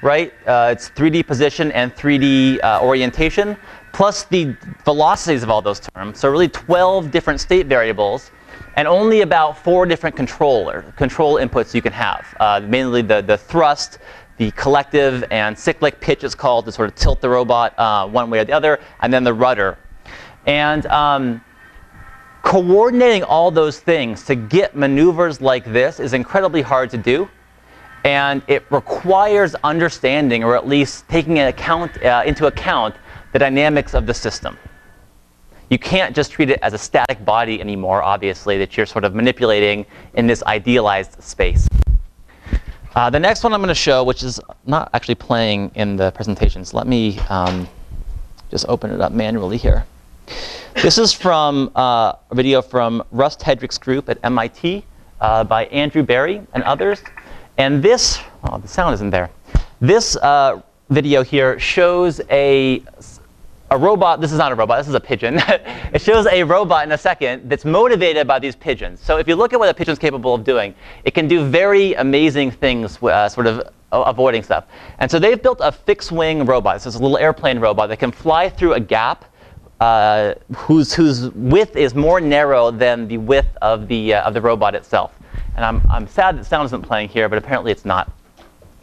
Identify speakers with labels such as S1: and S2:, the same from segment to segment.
S1: right? It's 3D position and 3D orientation, plus the velocities of all those terms. So really 12 different state variables, and only about 4 different control inputs you can have. Mainly the thrust, the collective and cyclic pitch is called to sort of tilt the robot one way or the other, and then the rudder. And coordinating all those things to get maneuvers like this is incredibly hard to do. And it requires understanding, or at least taking into account the dynamics of the system. You can't just treat it as a static body anymore, obviously, that you're sort of manipulating in this idealized space. The next one I'm going to show, which is not actually playing in the presentations. Let me just open it up manually here. This is from a video from Russ Hedrick's group at MIT by Andrew Barry and others. And this, oh, the sound isn't there. This video here shows a robot. This is not a robot. This is a pigeon. It shows a robot in a second that's motivated by these pigeons. So if you look at what a pigeon's capable of doing, it can do very amazing things, sort of avoiding stuff. And so they've built a fixed-wing robot. So it's a little airplane robot that can fly through a gap whose width is more narrow than the width of the robot itself. And I'm sad that sound isn't playing here, but apparently it's not.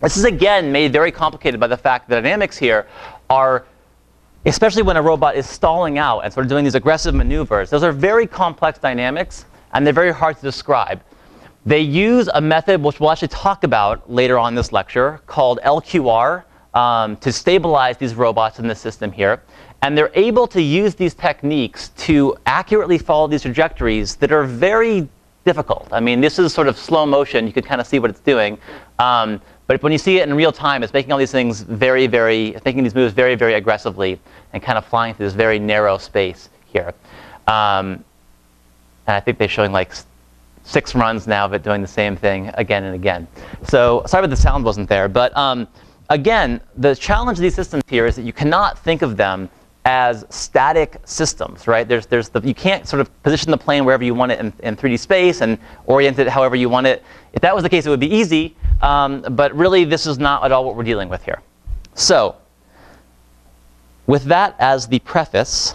S1: This is, again, made very complicated by the fact that the dynamics here are, especially when a robot is stalling out and sort of doing these aggressive maneuvers, those are very complex dynamics, and they're very hard to describe. They use a method which we'll actually talk about later on in this lecture called LQR to stabilize these robots in the system here. And they're able to use these techniques to accurately follow these trajectories that are very difficult. I mean, this is sort of slow motion. You can kind of see what it's doing. But when you see it in real time, it's making all these things making these moves very, very aggressively and kind of flying through this very narrow space here. And I think they're showing like 6 runs now of it doing the same thing again and again. So sorry that the sound wasn't there. But again, the challenge of these systems here is that you cannot think of them as static systems, right? You can't sort of position the plane wherever you want it in 3D space and orient it however you want it. If that was the case, it would be easy. But really, this is not at all what we're dealing with here. So with that as the preface,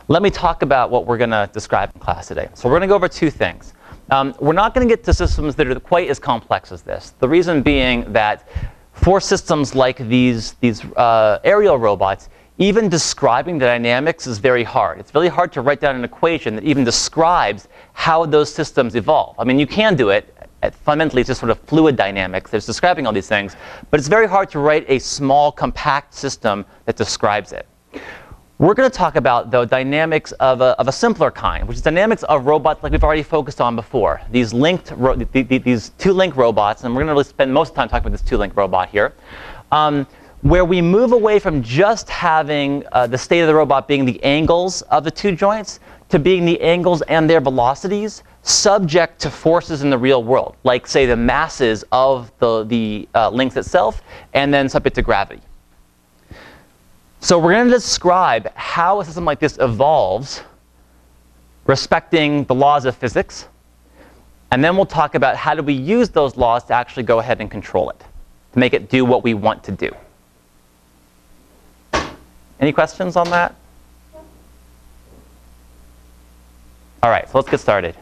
S1: let me talk about what we're going to describe in class today. So we're going to go over 2 things. We're not going to get to systems that are quite as complex as this. The reason being that for systems like these aerial robots, even describing the dynamics is very hard. It's really hard to write down an equation that even describes how those systems evolve. I mean, you can do it. Fundamentally, it's just sort of fluid dynamics that's describing all these things. But it's very hard to write a small, compact system that describes it. We're going to talk about, though, dynamics of a simpler kind, which is dynamics of robots like we've already focused on before. These these 2-link robots, and we're going to really spend most of the time talking about this 2-link robot here, where we move away from just having the state of the robot being the angles of the 2 joints to being the angles and their velocities subject to forces in the real world, like, say, the masses of the links itself, and then subject to gravity. So we're going to describe how a system like this evolves respecting the laws of physics. And then we'll talk about how do we use those laws to actually go ahead and control it, to make it do what we want to do. Any questions on that? All right, so let's get started.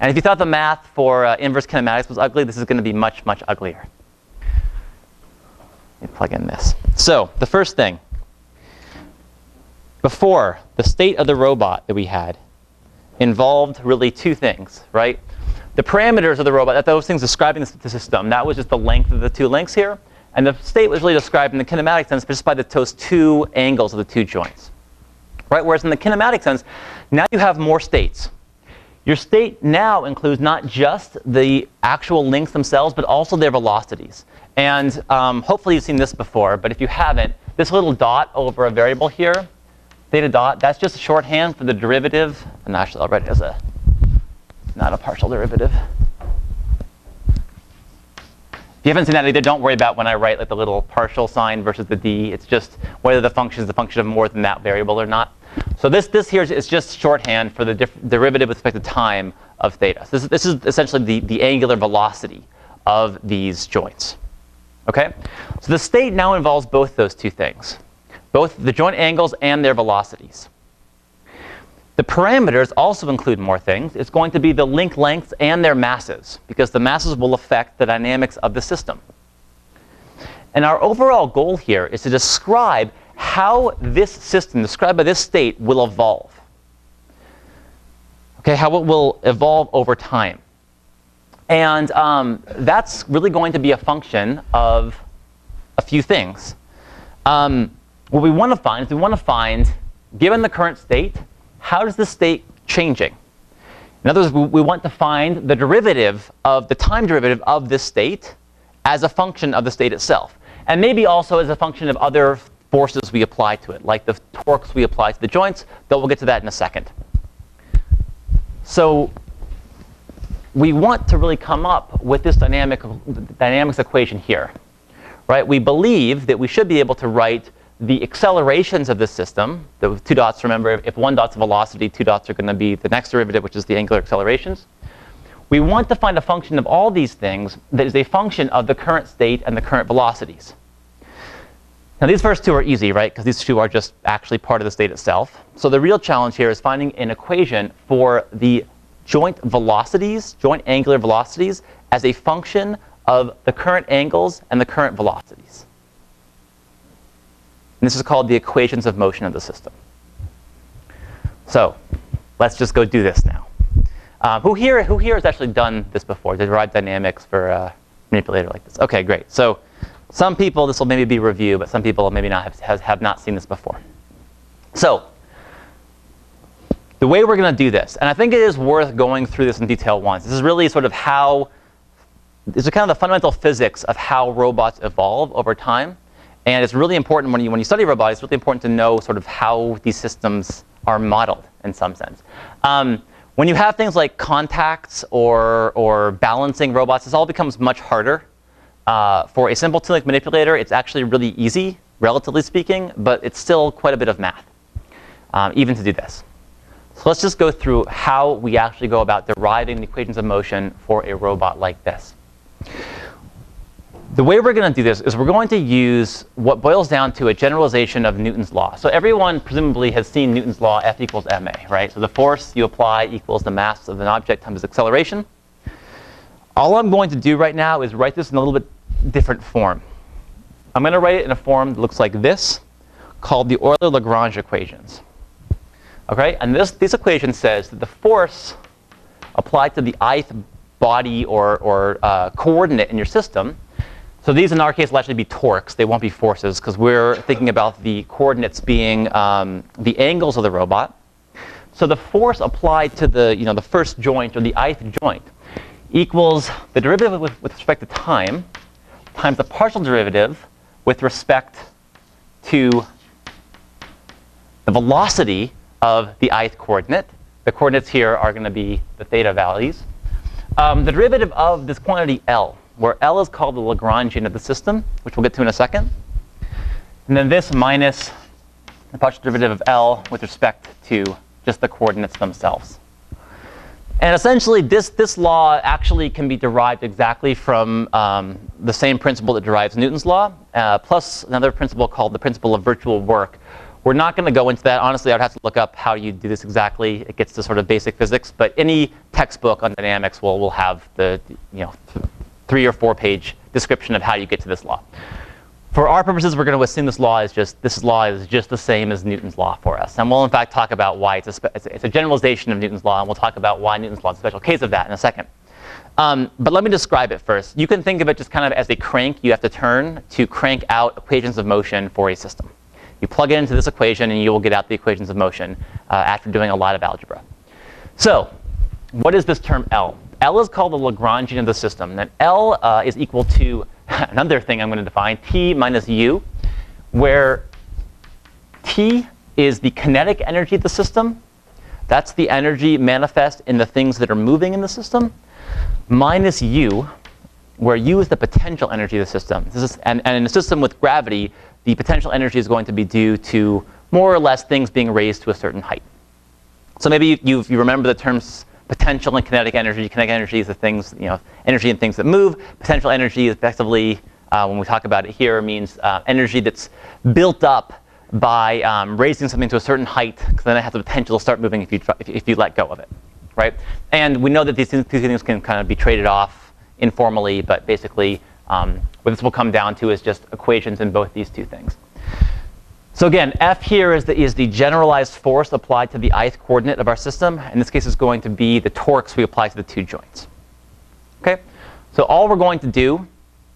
S1: And if you thought the math for inverse kinematics was ugly, this is going to be much, much uglier. Let me plug in this. So the first thing, before, the state of the robot that we had involved really 2 things, right? The parameters of the robot, those things describing the system, that was just the length of the 2 links here. And the state was really described in the kinematic sense just by those 2 angles of the 2 joints, right? Whereas in the kinematic sense, now you have more states. Your state now includes not just the actual links themselves, but also their velocities. And hopefully you've seen this before, but if you haven't, this little dot over a variable here, theta dot, that's just a shorthand for the derivative. And actually, I'll write it as not a partial derivative. If you haven't seen that either, don't worry about when I write like the little partial sign versus the d. It's just whether the function is a function of more than that variable or not. So this here is just shorthand for the derivative with respect to time of theta. So this is essentially the angular velocity of these joints. Okay? So the state now involves both those two things, both the joint angles and their velocities. The parameters also include more things. It's going to be the link lengths and their masses, because the masses will affect the dynamics of the system. And our overall goal here is to describe how this system, described by this state, will evolve. Okay, how it will evolve over time. And that's really going to be a function of a few things. What we want to find is we want to find, given the current state, how is the state changing? In other words, we want to find the derivative of the time derivative of this state as a function of the state itself. And maybe also as a function of other forces we apply to it, like the torques we apply to the joints, though we'll get to that in a second. So we want to really come up with this dynamics equation here. Right? We believe that we should be able to write the accelerations of the system. The two dots, remember, if one dot's a velocity, two dots are going to be the next derivative, which is the angular accelerations. We want to find a function of all these things that is a function of the current state and the current velocities. Now, these first two are easy, right? Because these two are just actually part of the state itself. So the real challenge here is finding an equation for the joint velocities, joint angular velocities, as a function of the current angles and the current velocities. And this is called the equations of motion of the system. So let's just go do this now. Who here has actually done this before, to derive dynamics for a manipulator like this? OK, great. So some people, this will maybe be review, but some people maybe not have not seen this before. So the way we're going to do this, and I think it is worth going through this in detail once. This is really sort of how, this is kind of the fundamental physics of how robots evolve over time. And it's really important when you study robotics, it's really important to know sort of how these systems are modeled in some sense. When you have things like contacts or balancing robots, this all becomes much harder. For a simple tool like manipulator, it's actually really easy, relatively speaking, but it's still quite a bit of math, even to do this. So let's just go through how we actually go about deriving the equations of motion for a robot like this. The way we're going to do this is we're going to use what boils down to a generalization of Newton's law. So everyone presumably has seen Newton's law, F equals ma, right? So the force you apply equals the mass of an object times its acceleration. All I'm going to do right now is write this in a little bit different form. I'm going to write it in a form that looks like this, called the Euler-Lagrange equations. Okay? And this equation says that the force applied to the ith body or coordinate in your system, so these in our case will actually be torques. They won't be forces, because we're thinking about the coordinates being the angles of the robot. So the force applied to the first joint, or the ith joint, equals the derivative with respect to time times the partial derivative with respect to the velocity of the ith coordinate. The coordinates here are going to be the theta values. The derivative of this quantity L, where L is called the Lagrangian of the system, which we'll get to in a second. And then this minus the partial derivative of L with respect to just the coordinates themselves. And essentially, this law actually can be derived exactly from the same principle that derives Newton's law, plus another principle called the principle of virtual work. We're not going to go into that. Honestly, I would have to look up how you do this exactly. It gets to sort of basic physics. But any textbook on dynamics will have the 3 or 4 page description of how you get to this law. For our purposes, we're going to assume this law is just the same as Newton's law for us. And we'll in fact talk about why it's a generalization of Newton's law, and we'll talk about why Newton's law is a special case of that in a second. But let me describe it first. You can think of it just kind of as a crank you have to turn to crank out equations of motion for a system. You plug it into this equation, and you will get out the equations of motion after doing a lot of algebra. So what is this term L? L is called the Lagrangian of the system. And L is equal to another thing I'm going to define, T minus U, where T is the kinetic energy of the system. That's the energy manifest in the things that are moving in the system, minus U, where U is the potential energy of the system. And in a system with gravity, the potential energy is going to be due to more or less things being raised to a certain height. So maybe you remember the terms potential and kinetic energy. Kinetic energy is the things, energy in things that move. Potential energy is effectively when we talk about it here, means energy that's built up by raising something to a certain height, because then it has the potential to start moving if you let go of it, right? And we know that these two things can kind of be traded off informally, but basically what this will come down to is just equations in both these two things. So again, F here is the generalized force applied to the ith coordinate of our system. In this case, it's going to be the torques we apply to the two joints. Okay? So all we're going to do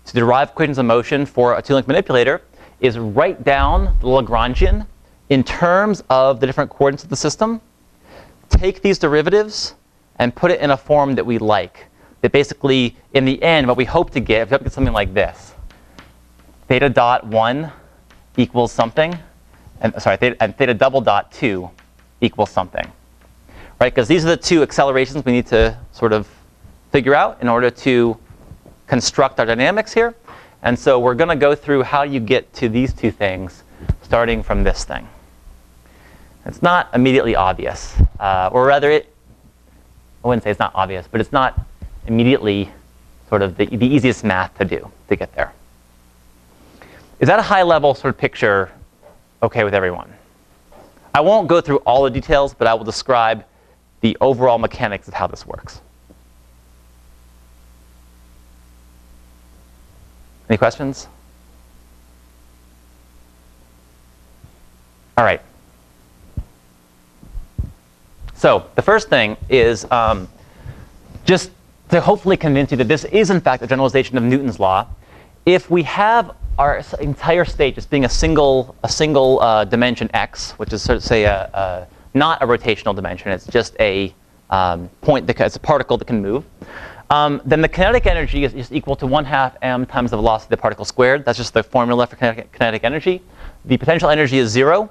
S1: to derive equations of motion for a two-link manipulator is write down the Lagrangian in terms of the different coordinates of the system, take these derivatives, and put it in a form that we like. That basically, in the end, what we hope to get, we hope to get something like this. Theta dot 1 equals something. And theta double dot 2 equals something. Right? Because these are the two accelerations we need to sort of figure out in order to construct our dynamics here. And so we're going to go through how you get to these two things starting from this thing. It's not immediately obvious. Or rather, I wouldn't say it's not obvious, but it's not immediately sort of the easiest math to do to get there. Is that a high-level sort of picture okay with everyone? I won't go through all the details, but I will describe the overall mechanics of how this works. Any questions? All right. So the first thing is just to hopefully convince you that this is, in fact, a generalization of Newton's law. If we have our entire state just being a single dimension x, which is sort of say not a rotational dimension, it's just a point that it's a particle that can move, then the kinetic energy is just equal to 1/2 m times the velocity of the particle squared. That's just the formula for kinetic energy. The potential energy is 0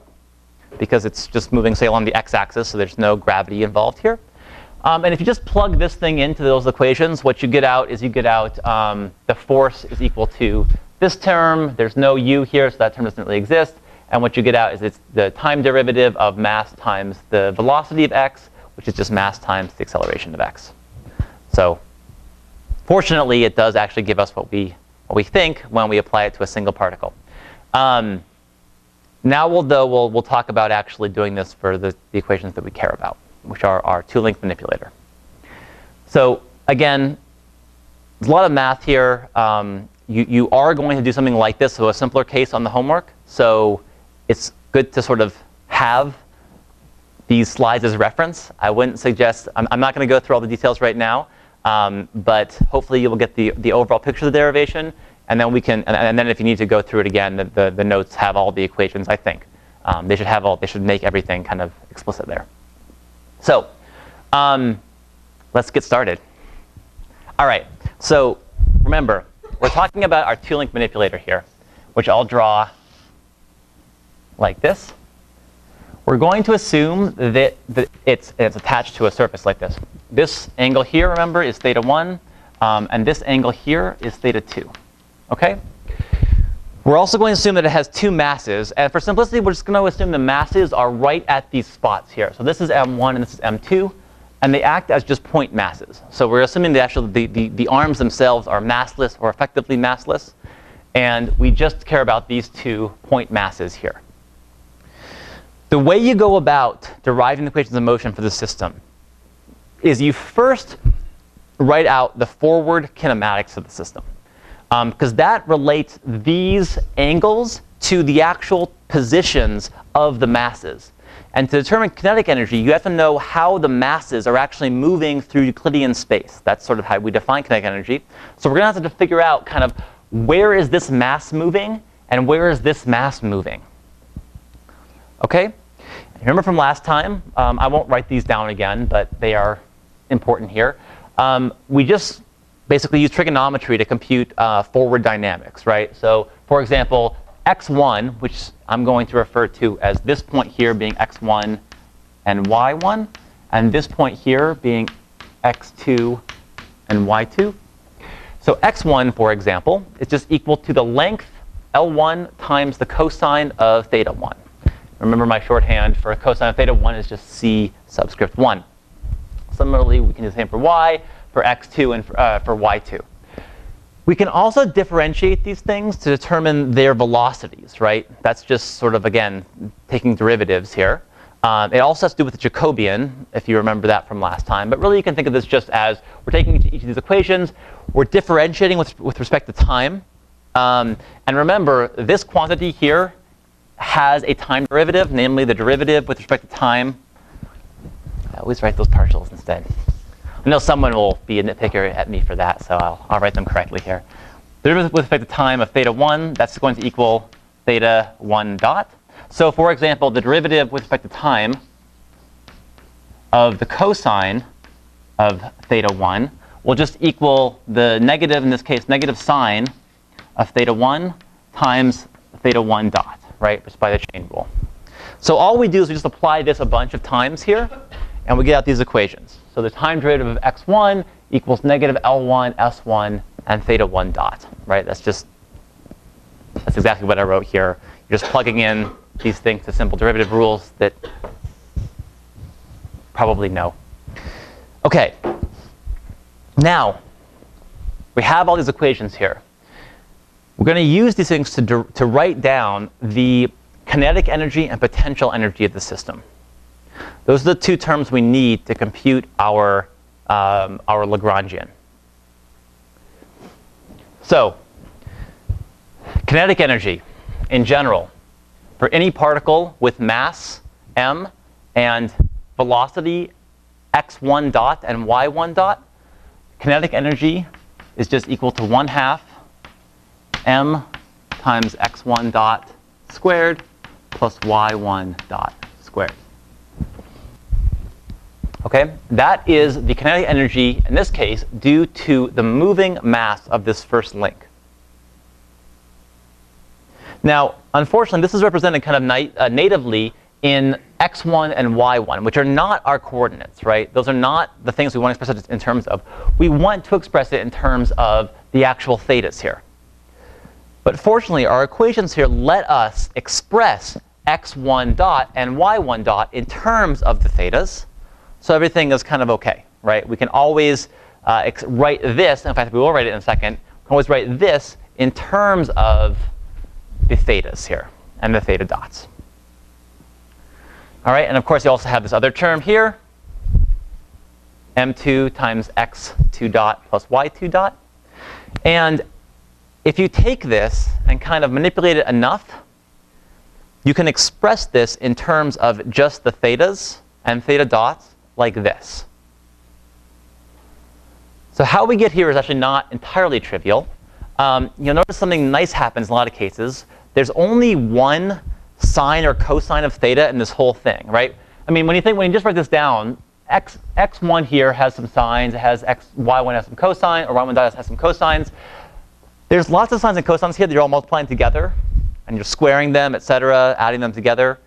S1: because it's just moving, say, along the x-axis, so there's no gravity involved here. And if you just plug this thing into those equations, what you get out is the force is equal to this term. There's no u here, so that term doesn't really exist. And what you get out is it's the time derivative of mass times the velocity of x, which is just mass times the acceleration of x. So fortunately, it does actually give us what we think when we apply it to a single particle. Now we'll talk about actually doing this for the equations that we care about, which are our two-link manipulator. So again, there's a lot of math here. You are going to do something like this, so a simpler case on the homework. So it's good to sort of have these slides as reference. I wouldn't suggest, I'm not going to go through all the details right now, but hopefully you will get the overall picture of the derivation. And then we can, and then if you need to go through it again, the notes have all the equations, I think. They should make everything kind of explicit there. So let's get started. All right, so remember, we're talking about our two-link manipulator here, which I'll draw like this. We're going to assume that it's attached to a surface like this. This angle here, remember, is theta 1, and this angle here is theta 2. Okay? We're also going to assume that it has two masses. And for simplicity, we're just going to assume the masses are right at these spots here. So this is m1 and this is m2. And they act as just point masses. So we're assuming that actually the arms themselves are massless or effectively massless. And we just care about these two point masses here. The way you go about deriving the equations of motion for the system is you first write out the forward kinematics of the system. Because that relates these angles to the actual positions of the masses. And to determine kinetic energy, you have to know how the masses are actually moving through Euclidean space. That's sort of how we define kinetic energy. So we're going to have to figure out kind of where is this mass moving and where is this mass moving. Okay? Remember from last time, I won't write these down again, but they are important here. We just basically use trigonometry to compute forward dynamics, right? So for example, x1, which I'm going to refer to as this point here being x1 and y1, and this point here being x2 and y2. So x1, for example, is just equal to the length L1 times the cosine of theta 1. Remember my shorthand for cosine of theta 1 is just c subscript 1. Similarly, we can do the same for y, for x2, and for y2. We can also differentiate these things to determine their velocities, right? That's just sort of, again, taking derivatives here. It also has to do with the Jacobian, if you remember that from last time. But really, you can think of this just as we're taking each of these equations, we're differentiating with respect to time. And remember, this quantity here has a time derivative, namely the derivative with respect to time. I always write those partials instead. I know someone will be a nitpicker at me for that, so I'll write them correctly here. The derivative with respect to time of theta 1, that's going to equal theta 1 dot. So for example, the derivative with respect to time of the cosine of theta 1 will just equal the negative, in this case, negative sine of theta 1 times theta 1 dot, right, just by the chain rule. So all we do is we just apply this a bunch of times here, and we get out these equations. So the time derivative of x1 equals negative L1 S1 and theta 1 dot, right? That's exactly what I wrote here. You're just plugging in these things to simple derivative rules that probably know. OK. Now, we have all these equations here. We're going to use these things to write down the kinetic energy and potential energy of the system. Those are the two terms we need to compute our Lagrangian. So, kinetic energy in general, for any particle with mass m and velocity x1 dot and y1 dot, kinetic energy is just equal to 1/2 m times x1 dot squared plus y1 dot squared. Okay, that is the kinetic energy, in this case, due to the moving mass of this first link. Now, unfortunately, this is represented kind of natively in x1 and y1, which are not our coordinates, right? Those are not the things we want to express it in terms of. We want to express it in terms of the actual thetas here. But fortunately, our equations here let us express x1 dot and y1 dot in terms of the thetas. So everything is kind of OK, right? We can always write this. In fact, we will write it in a second. We can always write this in terms of the thetas here and the theta dots. All right, and of course, you also have this other term here, m2 times x2 dot plus y2 dot. And if you take this and kind of manipulate it enough, you can express this in terms of just the thetas and theta dots like this. So how we get here is actually not entirely trivial. You'll notice something nice happens in a lot of cases. There's only one sine or cosine of theta in this whole thing, right? I mean, when you just write this down, x1 here has some sines, it has y1 has some cosine, or y1 dot has some cosines. There's lots of sines and cosines here that you're all multiplying together, and you're squaring them, et cetera, adding them together.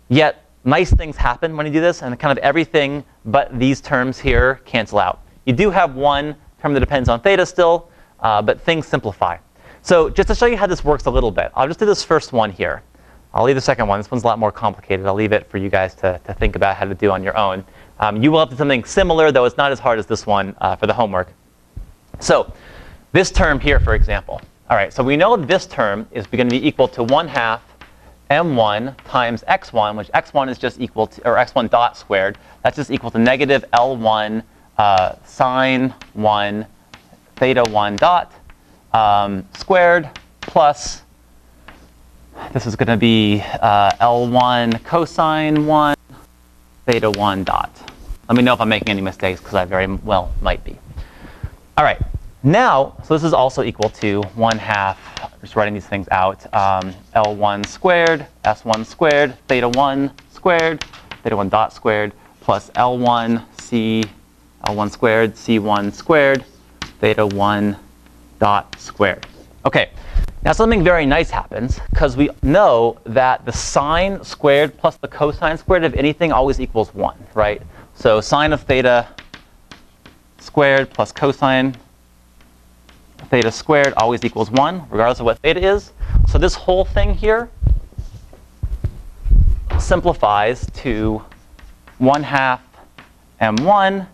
S1: Yet nice things happen when you do this, and kind of everything but these terms here cancel out. You do have one term that depends on theta still, but things simplify. So just to show you how this works a little bit, I'll just do this first one here. I'll leave the second one. This one's a lot more complicated. I'll leave it for you guys to think about how to do on your own. You will have to do something similar, though it's not as hard as this one for the homework. So this term here, for example. All right, so we know this term is going to be equal to 1/2 m1 times x1, which x1 is just equal to, or x1 dot squared. That's just equal to negative L1 sine 1 theta 1 dot squared plus, this is going to be L1 cosine 1 theta 1 dot. Let me know if I'm making any mistakes, because I very well might be. All right. Now, so this is also equal to 1/2, just writing these things out, L1 squared, S1 squared, theta 1 squared, theta 1 dot squared, plus L1 L1 squared, C1 squared, theta 1 dot squared. OK, now something very nice happens, because we know that the sine squared plus the cosine squared of anything always equals 1, right? So sine of theta squared plus cosine theta squared always equals 1, regardless of what theta is. So this whole thing here simplifies to 1/2 m1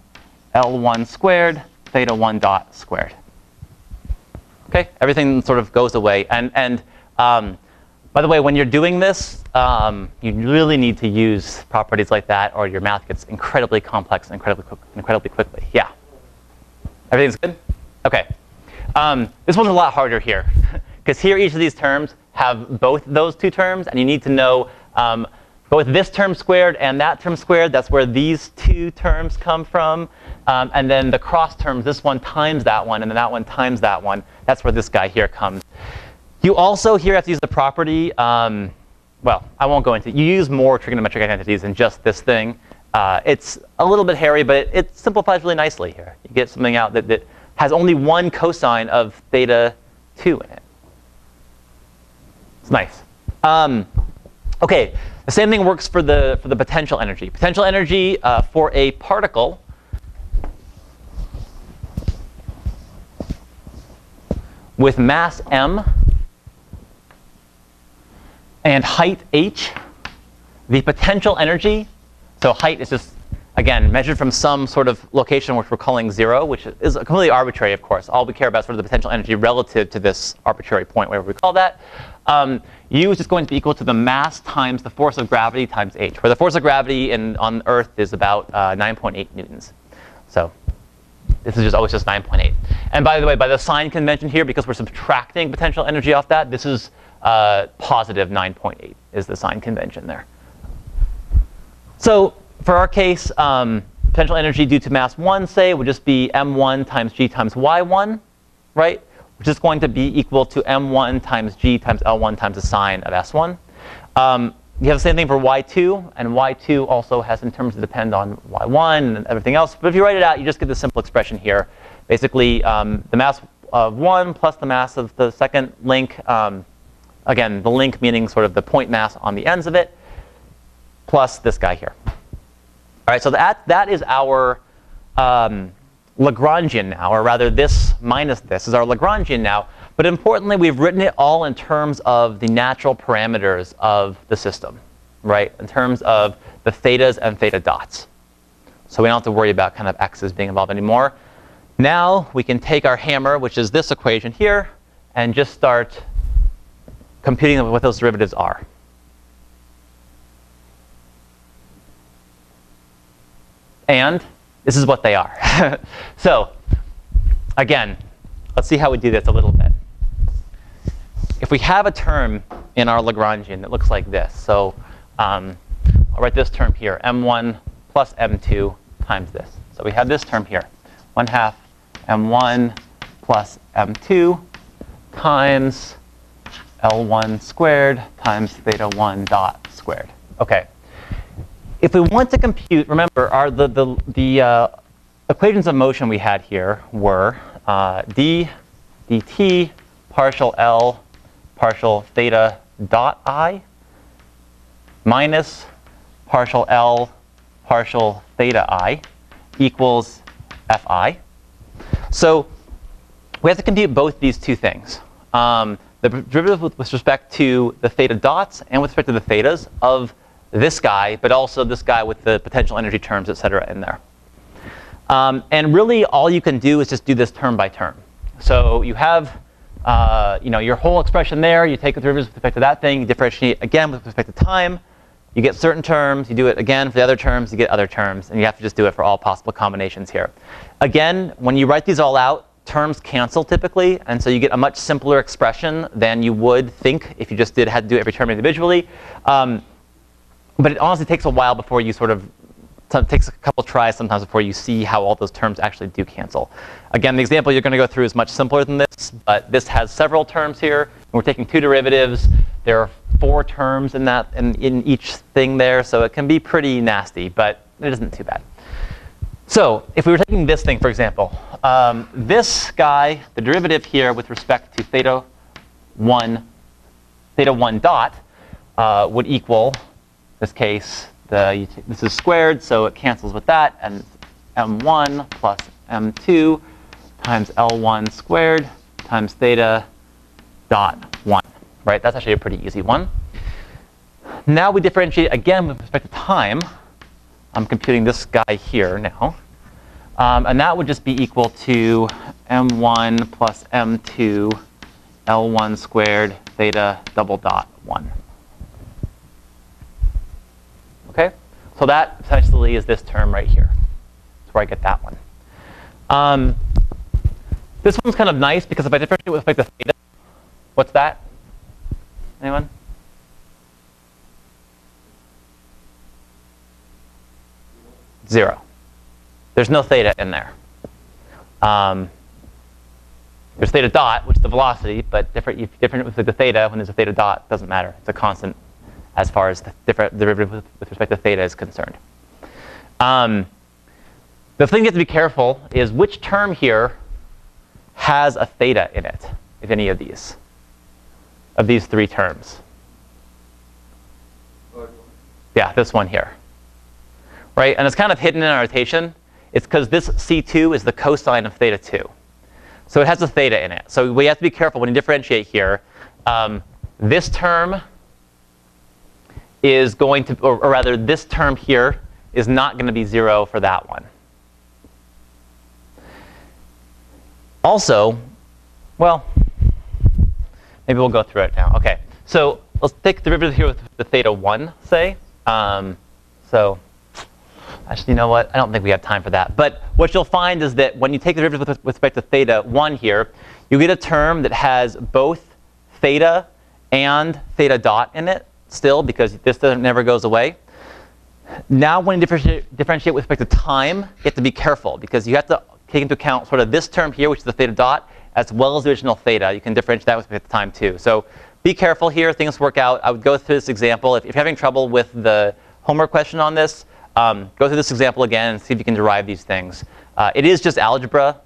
S1: L1 squared theta 1 dot squared. Okay, everything sort of goes away. And by the way, when you're doing this, you really need to use properties like that, or your math gets incredibly complex incredibly quickly. Yeah. Everything's good? Okay. This one's a lot harder here, because here each of these terms have both those two terms, and you need to know both this term squared and that term squared. That's where these two terms come from. And then the cross terms, this one times that one, and then that one times that one. That's where this guy here comes. You also here have to use the property. Well, I won't go into it. You use more trigonometric identities than just this thing. It's a little bit hairy, but it simplifies really nicely here. You get something out that has only one cosine of theta 2 in it. It's nice. OK, the same thing works for the potential energy. Potential energy for a particle with mass m and height h, the potential energy, so height is just, again, measured from some sort of location which we're calling 0, which is completely arbitrary, of course. All we care about is sort of the potential energy relative to this arbitrary point, whatever we call that. U is just going to be equal to the mass times the force of gravity times h, where the force of gravity on Earth is about 9.8 newtons. So this is always just 9.8. And by the way, by the sign convention here, because we're subtracting potential energy off that, this is positive 9.8 is the sign convention there. So for our case, potential energy due to mass 1, say, would just be m1 times g times y1, right? Which is going to be equal to m1 times g times L1 times the sine of S1. You have the same thing for y2, and y2 also has some terms that depend on y1 and everything else. But if you write it out, you just get this simple expression here. Basically, the mass of 1 plus the mass of the second link, again, the link meaning sort of the point mass on the ends of it, plus this guy here. All right, so that is our Lagrangian now, or rather this minus this is our Lagrangian now. But importantly, we've written it all in terms of the natural parameters of the system, right? In terms of the thetas and theta dots. So we don't have to worry about kind of x's being involved anymore. Now we can take our hammer, which is this equation here, and just start computing what those derivatives are. And this is what they are. So again, let's see how we do this a little bit. If we have a term in our Lagrangian that looks like this, so I'll write this term here, m1 plus m2 times this. So we have this term here, 1/2 m1 plus m2 times L1 squared times theta 1 dot squared. OK. If we want to compute, remember, the equations of motion we had here were d dt partial L partial theta dot I minus partial L partial theta I equals Fi. So we have to compute both these two things. The derivative with respect to the theta dots and with respect to the thetas of this guy, but also this guy with the potential energy terms, et cetera, in there. And really, all you can do is just do this term by term. So you have your whole expression there. You take the derivatives with respect to that thing. You differentiate again with respect to time. You get certain terms. You do it again for the other terms. You get other terms. And you have to just do it for all possible combinations here. Again, when you write these all out, terms cancel typically. And so you get a much simpler expression than you would think if you just had to do every term individually. But it honestly takes a while before you it takes a couple tries sometimes before you see how all those terms actually do cancel. Again, the example you're going to go through is much simpler than this, but this has several terms here. And we're taking two derivatives. There are 4 terms in each thing there, so it can be pretty nasty, but it isn't too bad. So if we were taking this thing, for example, this guy, the derivative here with respect to theta 1 dot would equal, in this case, this is squared, so it cancels with that, and m1 plus m2 times L1 squared times theta dot 1. Right? That's actually a pretty easy one. Now we differentiate again with respect to time. I'm computing this guy here now. And that would just be equal to m1 plus m2 L1 squared theta double dot 1. Okay? So that essentially is this term right here. That's where I get that one. This one's kind of nice because if I differentiate with respect to theta, what's that? Anyone? Zero. There's no theta in there. There's theta dot, which is the velocity, but if you differentiate with the theta, when there's a theta dot, it doesn't matter. It's a constant as far as the derivative with respect to theta is concerned. The thing you have to be careful is which term here has a theta in it, if any of these three terms. Yeah, this one here. Right? And it's kind of hidden in our notation. It's because this C2 is the cosine of theta 2. So it has a theta in it. So we have to be careful when you differentiate here. This term is going to, or rather this term here is not going to be 0 for that one. Also, well, maybe we'll go through it now. OK, so let's take the derivative here with the theta 1, say. So actually, you know what? I don't think we have time for that. But what you'll find is that when you take the derivative with respect to theta 1 here, you get a term that has both theta and theta dot in it still, because this never goes away. Now when you differentiate with respect to time, you have to be careful, because you have to take into account sort of this term here, which is the theta dot, as well as the original theta. You can differentiate that with respect to time too. So be careful here. Things work out. I would go through this example. If you're having trouble with the homework question on this, go through this example again and see if you can derive these things. It is just algebra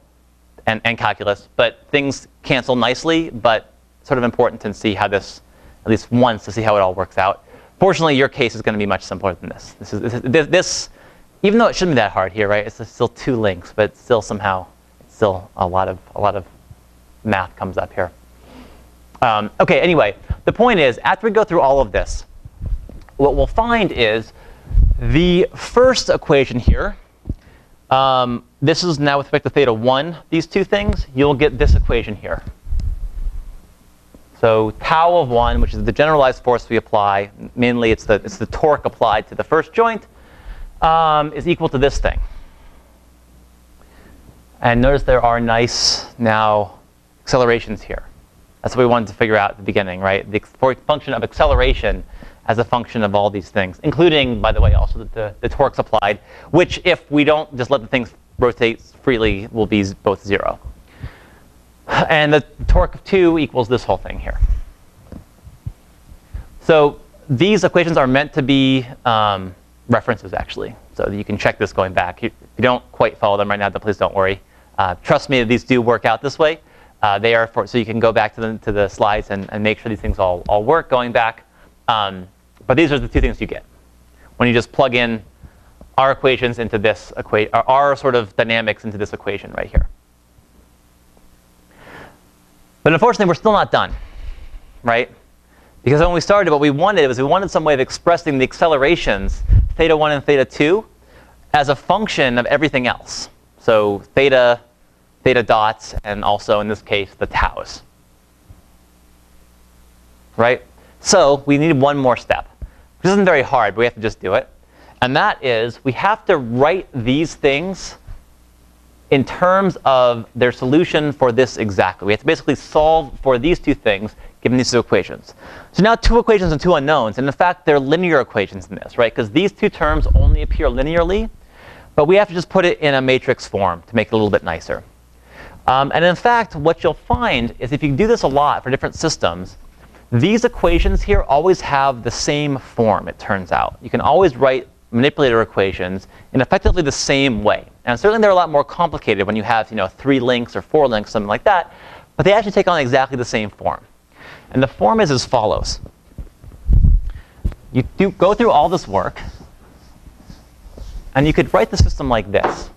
S1: and calculus, but things cancel nicely, but sort of important to see how this, at least once, to see how it all works out. Fortunately, your case is going to be much simpler than this. This, even though it shouldn't be that hard here, right? It's still 2 links, but still somehow, still a lot of math comes up here. OK, anyway, the point is, after we go through all of this, what we'll find is the first equation here, this is now with respect to theta 1, these two things, you'll get this equation here. So tau of 1, which is the generalized force we apply, mainly it's the torque applied to the first joint, is equal to this thing. And notice there are nice now accelerations here. That's what we wanted to figure out at the beginning, right? The function of acceleration as a function of all these things, including, by the way, also the torques applied, which if we don't just let the things rotate freely will be both 0. And the torque of 2 equals this whole thing here. So these equations are meant to be references, actually. So you can check this going back. If you don't quite follow them right now, then please don't worry. Trust me, these do work out this way. They are so you can go back to the slides and make sure these things all work going back. But these are the two things you get when you just plug in our equations into this equation, our sort of dynamics into this equation right here. But unfortunately, we're still not done, right? Because when we started, what we wanted was we wanted some way of expressing the accelerations, theta 1 and theta 2, as a function of everything else. So theta dots, and also, in this case, the taus. Right? So we need one more step. Which isn't very hard, but we have to just do it. And that is, we have to write these things in terms of their solution for this exactly. We have to basically solve for these two things given these two equations. So now 2 equations and 2 unknowns. And in fact, they're linear equations in this, right? Because these two terms only appear linearly. But we have to just put it in a matrix form to make it a little bit nicer. And in fact, what you'll find is if you do this a lot for different systems, these equations here always have the same form, it turns out. You can always write manipulator equations in effectively the same way. And certainly they're a lot more complicated when you have 3 links or 4 links, something like that. But they actually take on exactly the same form. And the form is as follows. You go through all this work, and you could write the system like this.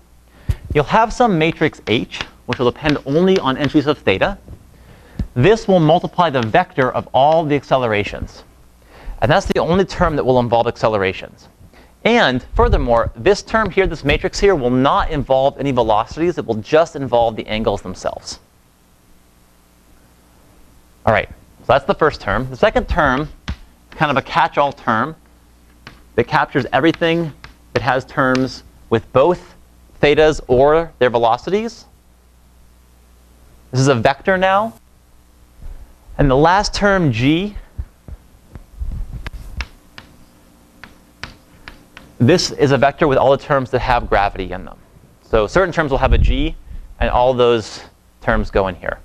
S1: You'll have some matrix H, which will depend only on entries of theta. This will multiply the vector of all the accelerations. And that's the only term that will involve accelerations. And furthermore, this term here, this matrix here, will not involve any velocities. It will just involve the angles themselves. All right, so that's the first term. The second term, kind of a catch-all term that captures everything that has terms with both thetas or their velocities. This is a vector now. And the last term, g, this is a vector with all the terms that have gravity in them. So certain terms will have a g, and all those terms go in here.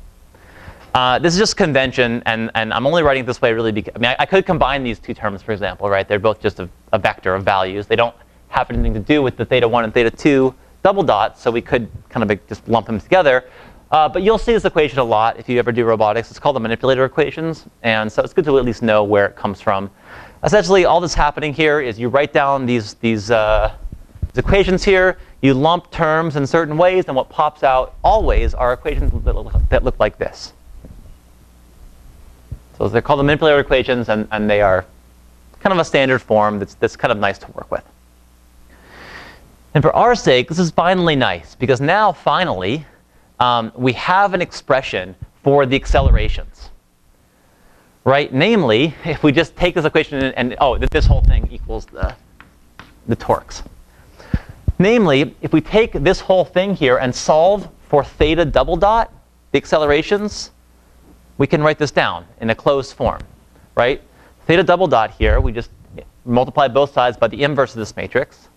S1: This is just convention, and I'm only writing it this way really because, I mean, I could combine these two terms, for example, right? They're both just a vector of values. They don't have anything to do with the theta 1 and theta 2 double dots, so we could kind of just lump them together. But you'll see this equation a lot if you ever do robotics. It's called the Manipulator Equations, and so it's good to at least know where it comes from. Essentially, all that's happening here is you write down these equations here, you lump terms in certain ways, and what pops out always are equations that look like this. So they're called the Manipulator Equations, and they are kind of a standard form that's kind of nice to work with. And for our sake, this is finally nice, because now, finally, we have an expression for the accelerations. Right? Namely, if we just take this equation and oh, this whole thing equals the torques. Namely, if we take this whole thing here and solve for theta double dot, the accelerations, we can write this down in a closed form, right? Theta double dot here, we just multiply both sides by the inverse of this matrix.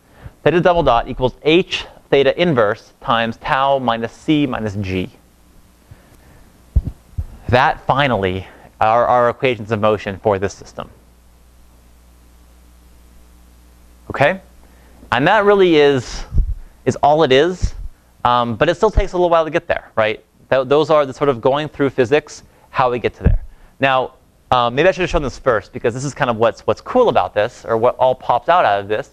S1: Theta double dot equals h theta inverse times tau minus c minus g. That finally are our equations of motion for this system. Okay? And that really is all it is, but it still takes a little while to get there, right? Those are the sort of going through physics, how we get to there. Now, maybe I should have shown this first, because this is kind of what's cool about this, or what all pops out of this,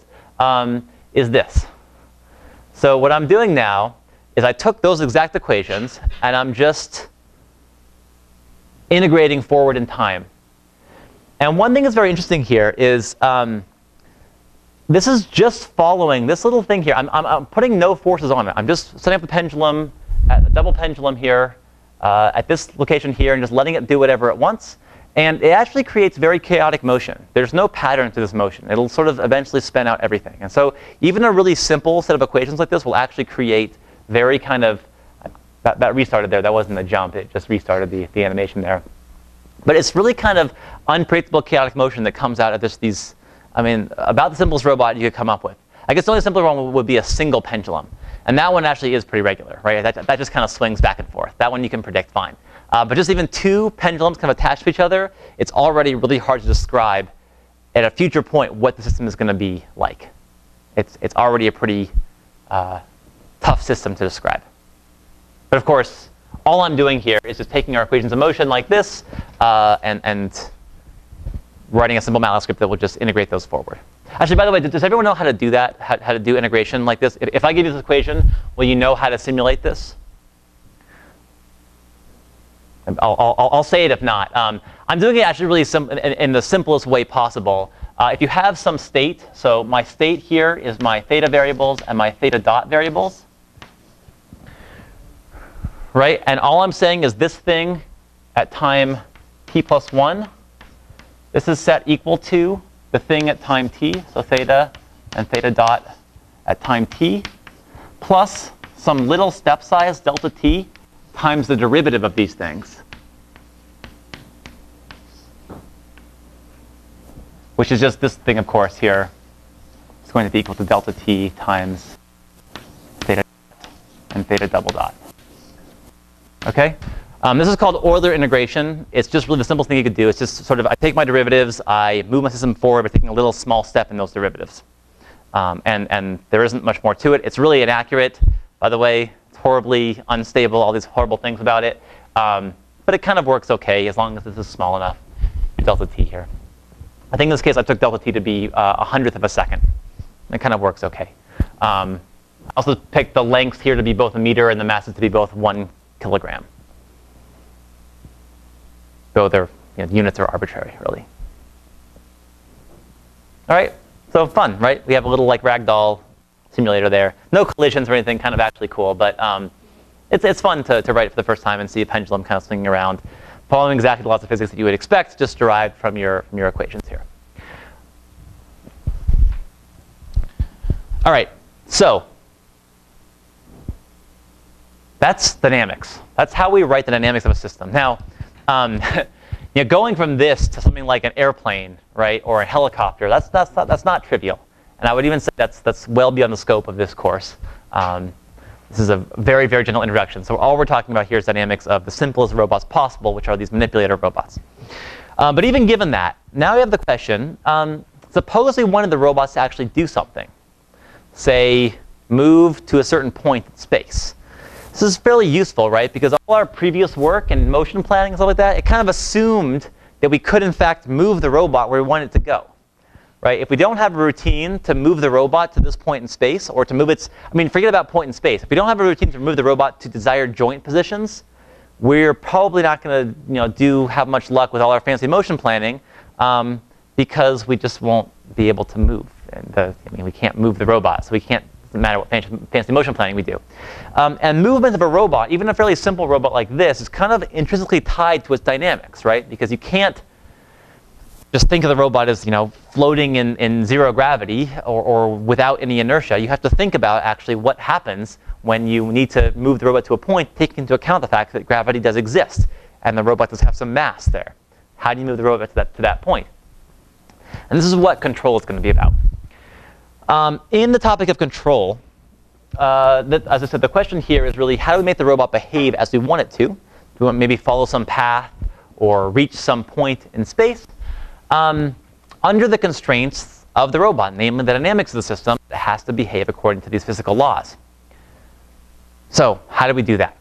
S1: is this. So what I'm doing now is I took those exact equations, and I'm just integrating forward in time. And one thing that's very interesting here is this is just following this little thing here. I'm putting no forces on it. I'm just setting up the pendulum, at a double pendulum here, at this location here, and just letting it do whatever it wants. And it actually creates very chaotic motion. There's no pattern to this motion. It'll sort of eventually spin out everything. And so even a really simple set of equations like this will actually create very kind of, that restarted there. That wasn't a jump. It just restarted the animation there. But it's really kind of unpredictable chaotic motion that comes out of these, I mean, about the simplest robot you could come up with. I guess the only simpler one would be a single pendulum. And that one actually is pretty regular, right? That just kind of swings back and forth. That one you can predict fine. But just even two pendulums kind of attached to each other, it's already really hard to describe at a future point what the system is going to be like. It's already a pretty tough system to describe. But of course, all I'm doing here is just taking our equations of motion like this and writing a simple MATLAB script that will just integrate those forward. Actually, by the way, does everyone know how to do that? How to do integration like this? If I give you this equation, will you know how to simulate this? I'll say it if not. I'm doing it actually really in the simplest way possible. If you have some state, so my state here is my theta variables and my theta dot variables. Right? And all I'm saying is this thing at time t plus 1, this is set equal to the thing at time t, so theta and theta dot at time t, plus some little step size, delta t, times the derivative of these things, which is just this thing, of course, here. It's going to be equal to delta t times theta and theta double dot. Okay? This is called Euler integration. It's just really the simplest thing you could do. It's just sort of, I take my derivatives, I move my system forward by taking a little small step in those derivatives. And there isn't much more to it. It's really inaccurate. By the way, it's horribly unstable, all these horrible things about it. But it kind of works OK as long as this is small enough. Delta t here. I think in this case, I took delta t to be 100th of a second. It kind of works OK. I also picked the length here to be both a meter and the masses to be both 1 kilogram. Though their units are arbitrary, really. All right, so So fun, right? We have a little like ragdoll simulator there. No collisions or anything, kind of actually cool. But it's fun to write for the first time and see a pendulum kind of swinging around, following exactly the laws of physics that you would expect, just derived from your equations here. All right, so that's dynamics. That's how we write the dynamics of a system. Now, going from this to something like an airplane, right, or a helicopter, that's not trivial. And I would even say that's well beyond the scope of this course. This is a very, very general introduction. So all we're talking about here is dynamics of the simplest robots possible, which are these manipulator robots. But even given that, now we have the question, suppose we wanted the robots to actually do something. Say, move to a certain point in space. This is fairly useful, right? Because all our previous work and motion planning and stuff like that, it kind of assumed that we could, in fact, move the robot where we want it to go. Right? If we don't have a routine to move the robot to this point in space, or to move its, forget about point in space. If we don't have a routine to move the robot to desired joint positions, we're probably not going to have much luck with all our fancy motion planning, because we just won't be able to move. And we can't move the robot, so we can't. Doesn't matter what fancy motion planning we do. And movement of a robot, even a fairly simple robot like this, is kind of intrinsically tied to its dynamics, right? Because you can't just think of the robot as floating in zero gravity or without any inertia. You have to think about actually what happens when you need to move the robot to a point, taking into account the fact that gravity does exist and the robot does have some mass there. How do you move the robot to that point? And this is what control is going to be about. In the topic of control, as I said, the question here is really how do we make the robot behave as we want it to? Do we want maybe follow some path or reach some point in space? Under the constraints of the robot, namely the dynamics of the system, it has to behave according to these physical laws. So how do we do that?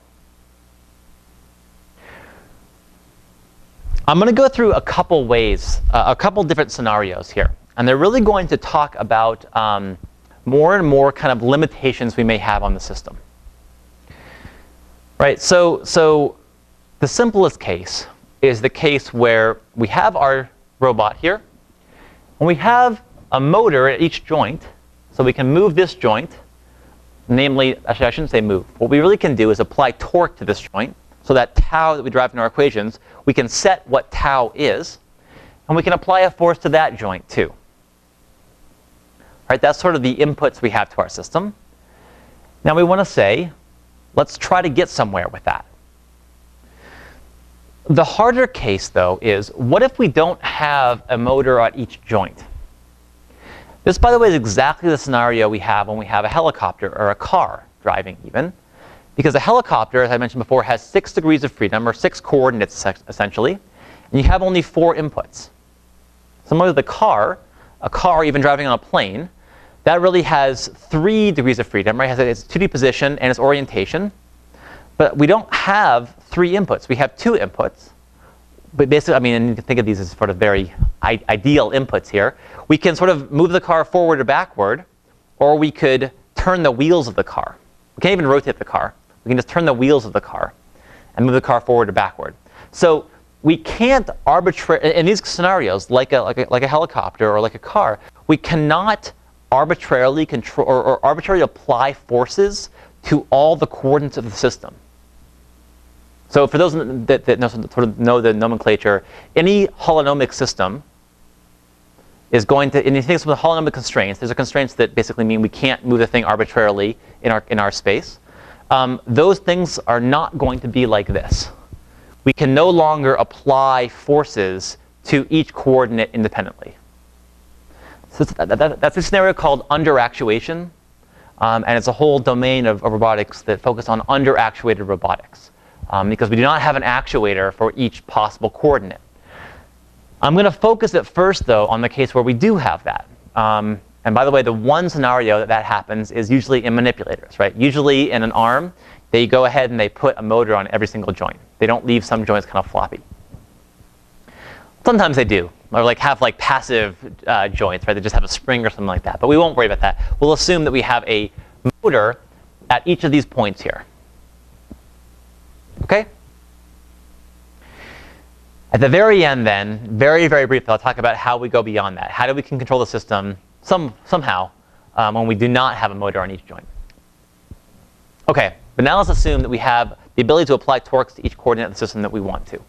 S1: I'm going to go through a couple ways, a couple different scenarios here. And they're really going to talk about more and more kind of limitations we may have on the system. Right, so the simplest case is the case where we have our robot here, and we have a motor at each joint, so we can move this joint, namely, actually I shouldn't say move. What we really can do is apply torque to this joint, so that tau that we derive in our equations, we can set what tau is, and we can apply a force to that joint too. Right, that's sort of the inputs we have to our system. Now we want to say, let's try to get somewhere with that. The harder case, though, is what if we don't have a motor at each joint? This, by the way, is exactly the scenario we have when we have a helicopter or a car driving even. Because a helicopter, as I mentioned before, has 6 degrees of freedom, or 6 coordinates essentially, and you have only 4 inputs. Similar to the car, a car even driving on a plane, that really has 3 degrees of freedom, right? It has its 2D position and its orientation. But we don't have 3 inputs. We have 2 inputs. But basically, and you can think of these as sort of very ideal inputs here. We can sort of move the car forward or backward, or we could turn the wheels of the car. We can't even rotate the car. We can just turn the wheels of the car and move the car forward or backward. So we can't arbitrarily, in these scenarios, like a helicopter or like a car, we cannot arbitrarily control or arbitrarily apply forces to all the coordinates of the system. So for those that know the nomenclature, any holonomic system is going to, and you think of holonomic constraints, there's constraints that basically mean we can't move the thing arbitrarily in our space. Those things are not going to be like this. We can no longer apply forces to each coordinate independently. So that's a scenario called under-actuation. And it's a whole domain of robotics that focus on under-actuated robotics. Because we do not have an actuator for each possible coordinate. I'm going to focus at first, though, on the case where we do have that. And by the way, the one scenario that happens is usually in manipulators, right? Usually in an ARM, they go ahead and they put a motor on every single joint. They don't leave some joints kind of floppy. Sometimes they do, or have passive joints, right? They just have a spring or something like that. But we won't worry about that. We'll assume that we have a motor at each of these points here. Okay? At the very end then, very, very briefly, I'll talk about how we go beyond that. How do we can control the system somehow when we do not have a motor on each joint. Okay, but now let's assume that we have the ability to apply torques to each coordinate of the system that we want to.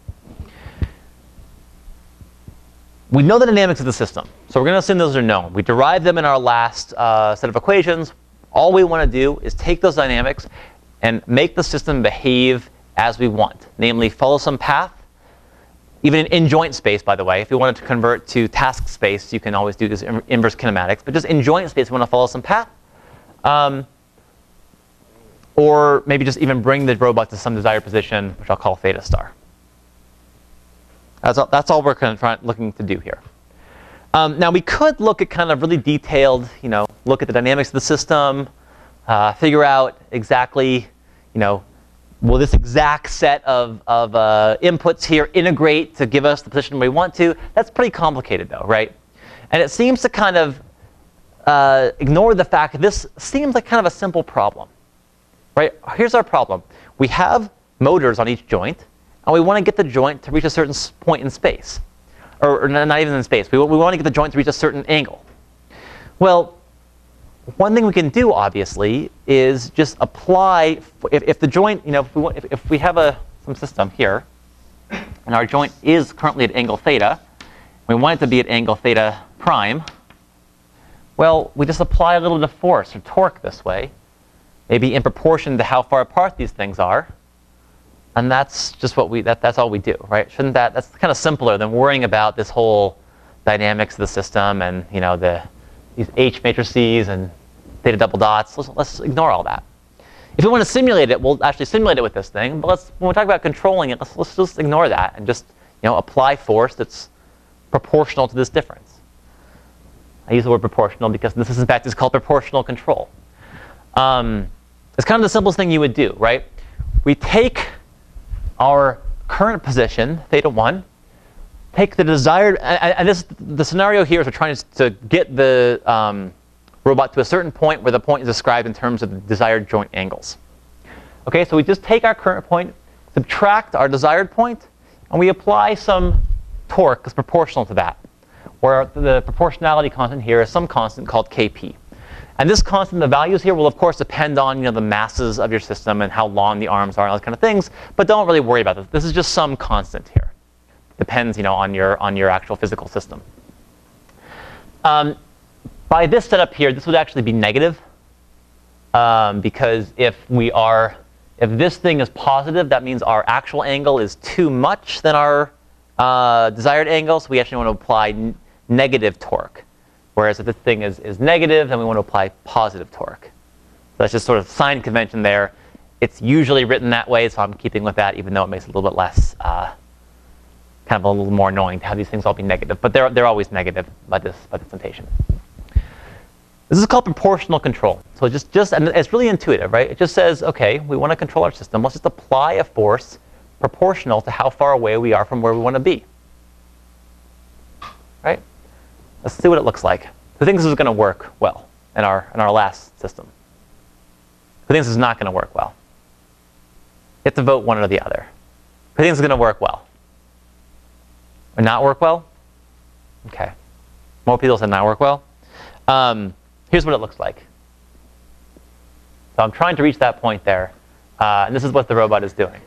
S1: We know the dynamics of the system, so we're going to assume those are known. We derived them in our last set of equations. All we want to do is take those dynamics and make the system behave as we want, namely follow some path. Even in joint space, by the way, if you wanted to convert to task space, you can always do this inverse kinematics. But just in joint space, we want to follow some path. Or maybe just even bring the robot to some desired position, which I'll call theta star. That's all we're kind of looking to do here. Now, we could look at kind of really detailed, look at the dynamics of the system, figure out exactly, will this exact set of inputs here integrate to give us the position we want to? That's pretty complicated, though, right? And it seems to kind of ignore the fact that this seems like kind of a simple problem, right? Here's our problem. We have motors on each joint, and we want to get the joint to reach a certain point in space. Or not even in space. We want to get the joint to reach a certain angle. Well, one thing we can do, obviously, is just apply, if the joint, if we have some system here, and our joint is currently at angle theta, we want it to be at angle theta prime, well, we just apply a little bit of force or torque this way, maybe in proportion to how far apart these things are, and that's just that's all we do, right? That's kind of simpler than worrying about this whole dynamics of the system and, these H matrices and theta double dots. Let's ignore all that. If we want to simulate it, we'll actually simulate it with this thing. But when we talk about controlling it, let's just ignore that and just apply force that's proportional to this difference. I use the word proportional because this is, in fact, is called proportional control. It's kind of the simplest thing you would do, right? We take our current position, theta 1, take the desired, and the scenario here is we're trying to get the robot to a certain point where the point is described in terms of the desired joint angles. Okay, so we just take our current point, subtract our desired point, and we apply some torque that's proportional to that, where the proportionality constant here is some constant called Kp. And this constant, the values here will, of course, depend on the masses of your system and how long the arms are and those kind of things. But don't really worry about this. This is just some constant here. Depends, on your actual physical system. By this setup here, this would actually be negative, because if this thing is positive, that means our actual angle is too much than our desired angle. So we actually want to apply negative torque. Whereas if this thing is negative, then we want to apply positive torque. So that's just sort of sign convention there. It's usually written that way, so I'm keeping with that, even though it makes it a little bit less, kind of a little more annoying to have these things all be negative. But they're always negative by this notation. This is called proportional control. So and it's really intuitive, right? It just says, okay, we want to control our system. Let's just apply a force proportional to how far away we are from where we want to be. Right? Let's see what it looks like. Who thinks this is going to work well in our last system? Who thinks this is not going to work well? You have to vote one or the other. Who thinks it's going to work well? Or not work well? Okay. More people said not work well. Here's what it looks like. So I'm trying to reach that point there. And this is what the robot is doing.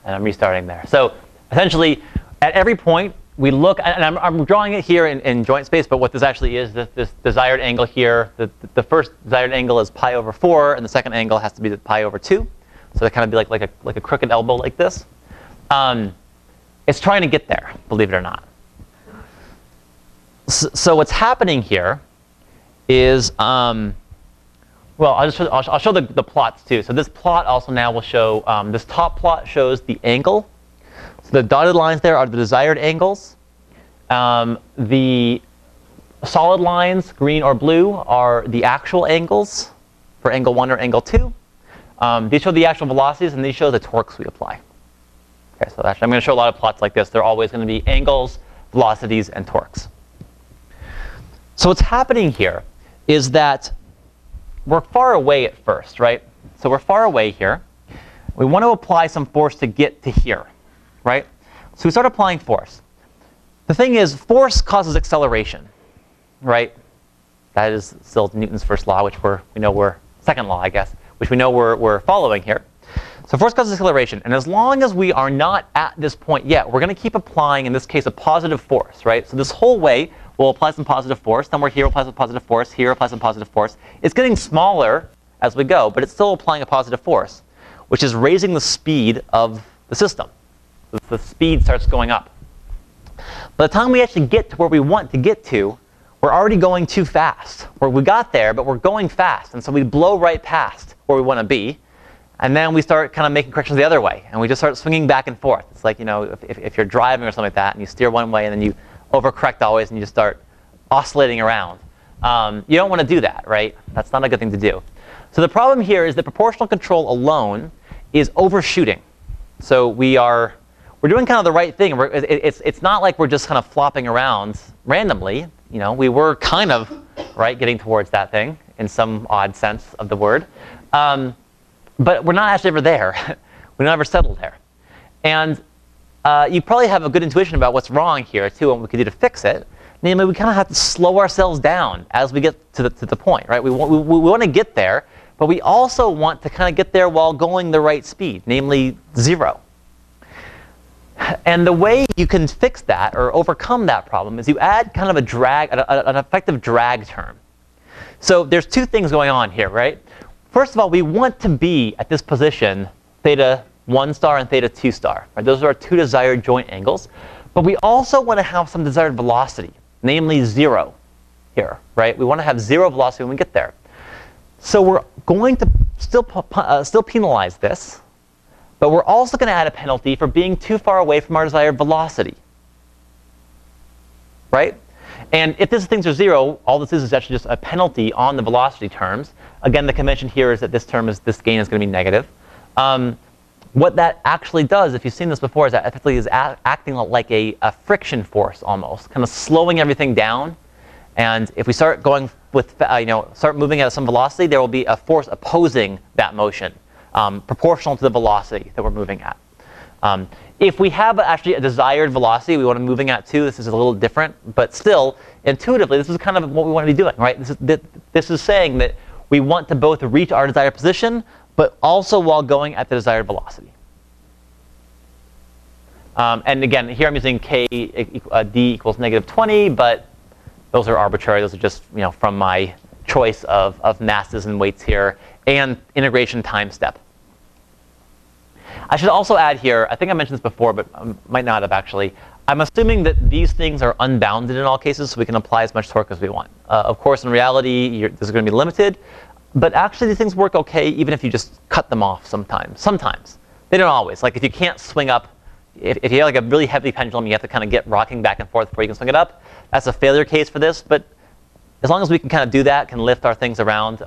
S1: And I'm restarting there. So essentially, at every point, we look, and I'm drawing it here in joint space, but what this actually is, this desired angle here, the first desired angle is pi over 4, and the second angle has to be pi over 2. So it kind of be like a crooked elbow like this. It's trying to get there, believe it or not. So what's happening here is, well, I'll show the plots too. So this plot also now will show, this top plot shows the angle. So the dotted lines there are the desired angles. The solid lines, green or blue, are the actual angles for angle 1 or angle 2. These show the actual velocities, and these show the torques we apply. Okay, so actually I'm going to show a lot of plots like this. They're always going to be angles, velocities, and torques. So what's happening here is that we're far away at first, right? So we're far away here. We want to apply some force to get to here, right? So we start applying force. The thing is, force causes acceleration, right? That is still Newton's first law, which second law, I guess, which we know we're following here. So force causes acceleration, and as long as we are not at this point yet, we're going to keep applying, in this case, a positive force, right? So this whole way, we'll apply some positive force, then we're here, apply some positive force, here, apply some positive force. It's getting smaller as we go, but it's still applying a positive force, which is raising the speed of the system. The speed starts going up. By the time we actually get to where we want to get to, we're already going too fast. We got there, but we're going fast, and so we blow right past where we want to be. And then we start kind of making corrections the other way, and we just start swinging back and forth. It's like, if you're driving or something like that, and you steer one way, and then you overcorrect always, and you just start oscillating around. You don't want to do that, right? That's not a good thing to do. So the problem here is that proportional control alone is overshooting. So we're doing kind of the right thing. It's not like we're just kind of flopping around randomly. We were kind of getting towards that thing in some odd sense of the word. But we're not actually ever there. We're never settled there. And you probably have a good intuition about what's wrong here, too, and what we could do to fix it. Namely, we kind of have to slow ourselves down as we get to the point, right? We want to get there, but we also want to kind of get there while going the right speed, namely 0. And the way you can fix that or overcome that problem is you add kind of a drag, an effective drag term. So there's two things going on here, right? First of all, we want to be at this position, theta 1 star and theta 2 star. Right? Those are our two desired joint angles. But we also want to have some desired velocity, namely 0 here. Right? We want to have 0 velocity when we get there. So we're going to still penalize this. But we're also going to add a penalty for being too far away from our desired velocity. Right? And if these things are 0, all this is actually just a penalty on the velocity terms. Again, the convention here is that this gain is going to be negative. What that actually does, if you've seen this before, is that effectively is acting like a friction force almost, kind of slowing everything down. And if we start going with, start moving at some velocity, there will be a force opposing that motion, proportional to the velocity that we're moving at. If we have actually a desired velocity we want to be moving at too, this is a little different, but still, intuitively, this is kind of what we want to be doing, right? This is saying that we want to both reach our desired position, but also while going at the desired velocity. And again, here I'm using d equals -20, but those are arbitrary. Those are just from my choice of masses and weights here and integration time step. I should also add here, I think I mentioned this before, but might not have actually. I'm assuming that these things are unbounded in all cases, so we can apply as much torque as we want. Of course, in reality, this is going to be limited. But actually, these things work OK even if you just cut them off sometimes. Sometimes. They don't always. Like if you can't swing up, if you have like a really heavy pendulum, you have to kind of get rocking back and forth before you can swing it up. That's a failure case for this. But as long as we can kind of do that, can lift our things around,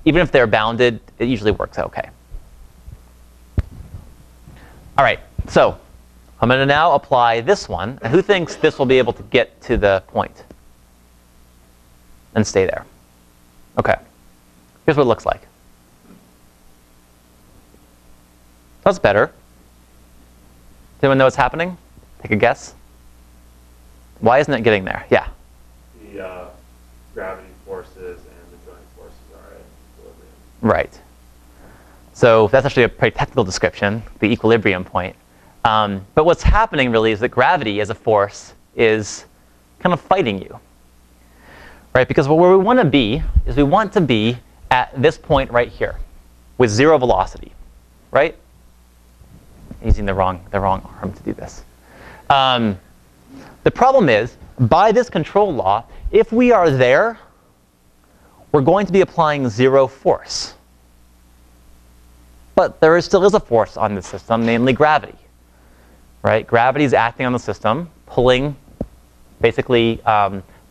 S1: even if they're bounded, it usually works OK. All right, so I'm going to now apply this one. And who thinks this will be able to get to the point and stay there? OK. Here's what it looks like. That's better. Does anyone know what's happening? Take a guess. Why isn't it getting there? Yeah.
S2: The gravity forces and the joint forces are at equilibrium.
S1: Right. So that's actually a pretty technical description, the equilibrium point. But what's happening really is that gravity as a force is kind of fighting you. Right? Because where we want to be is we want to be at this point right here with 0 velocity. Right? Using the wrong arm to do this. The problem is, by this control law, if we are there, we're going to be applying 0 force. But there still is a force on the system, namely gravity. Right? Gravity is acting on the system, pulling, basically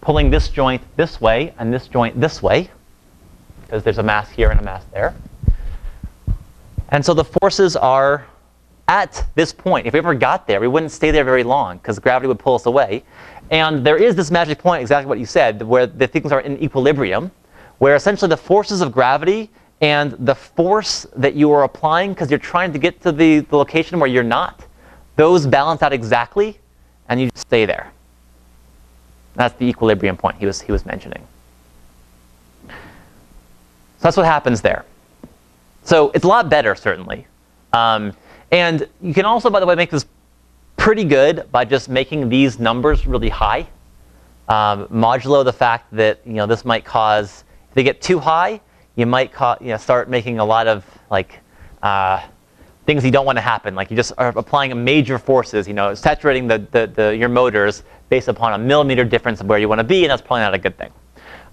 S1: pulling this joint this way and this joint this way, because there's a mass here and a mass there. And so the forces are at this point. If we ever got there, we wouldn't stay there very long, because gravity would pull us away. And there is this magic point, exactly what you said, where the things are in equilibrium, where essentially the forces of gravity and the force that you are applying, because you're trying to get to the location where you're not, those balance out exactly, and you just stay there. That's the equilibrium point he was mentioning. So that's what happens there. So it's a lot better, certainly. And you can also, by the way, make this pretty good by just making these numbers really high, modulo the fact that this might cause, if they get too high, you might start making a lot of things you don't want to happen. Like you just are applying major forces, saturating your motors based upon a millimeter difference of where you want to be, and that's probably not a good thing.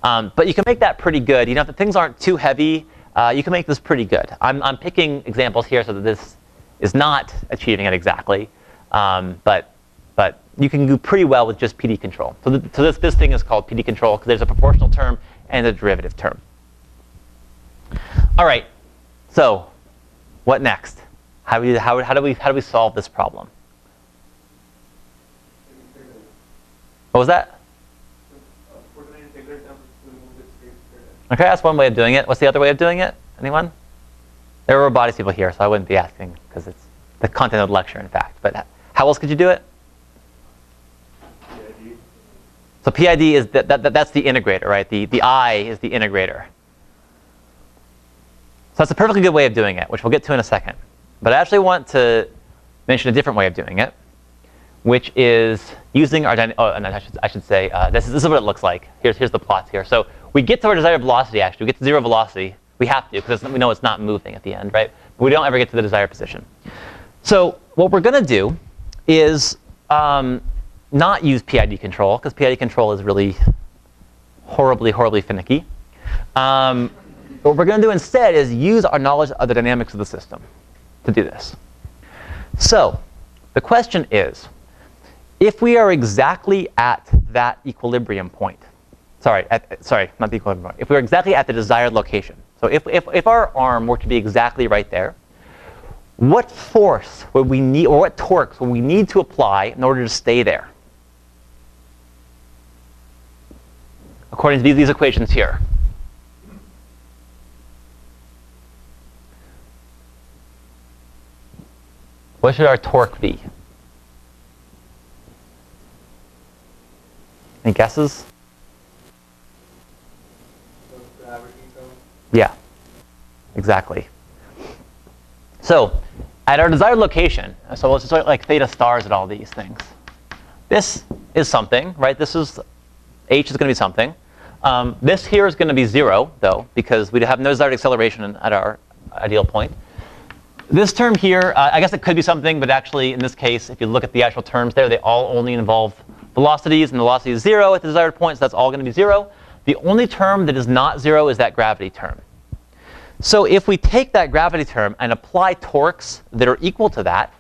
S1: But you can make that pretty good. If the things aren't too heavy, you can make this pretty good. I'm picking examples here so that this is not achieving it exactly, but you can do pretty well with just PD control. So this thing is called PD control because there's a proportional term and a derivative term. All right. So what next? How do we solve this problem? What was that? Okay, that's one way of doing it. What's the other way of doing it? Anyone? There are robotics people here, so I wouldn't be asking because it's the content of the lecture, in fact. But how else could you do it?
S2: PID.
S1: So PID is that's the integrator, right? The I is the integrator. So that's a perfectly good way of doing it, which we'll get to in a second. But I actually want to mention a different way of doing it, which is using our I should say this is what it looks like. Here's the plots here. So we get to our desired velocity. Actually, we get to zero velocity. We have to because we know it's not moving at the end, right? But we don't ever get to the desired position. So what we're going to do is not use PID control because PID control is really horribly finicky. What we're going to do instead is use our knowledge of the dynamics of the system to do this. So the question is, if we are exactly at that equilibrium point, sorry, not the equilibrium point. If we're exactly at the desired location, so if our arm were to be exactly right there, what force would we need, or what torques would we need to apply in order to stay there? According to these equations here. What should our torque be? Any guesses? Yeah, exactly. So at our desired location, so let's just look like theta stars at all these things. This is something, right? This is, h is going to be something. This here is going to be 0, though, because we have no desired acceleration at our ideal point. This term here, I guess it could be something, but actually in this case, if you look at the actual terms there, they all only involve velocities, and the velocity is 0 at the desired point, so that's all going to be 0. The only term that is not 0 is that gravity term. So if we take that gravity term and apply torques that are equal to that,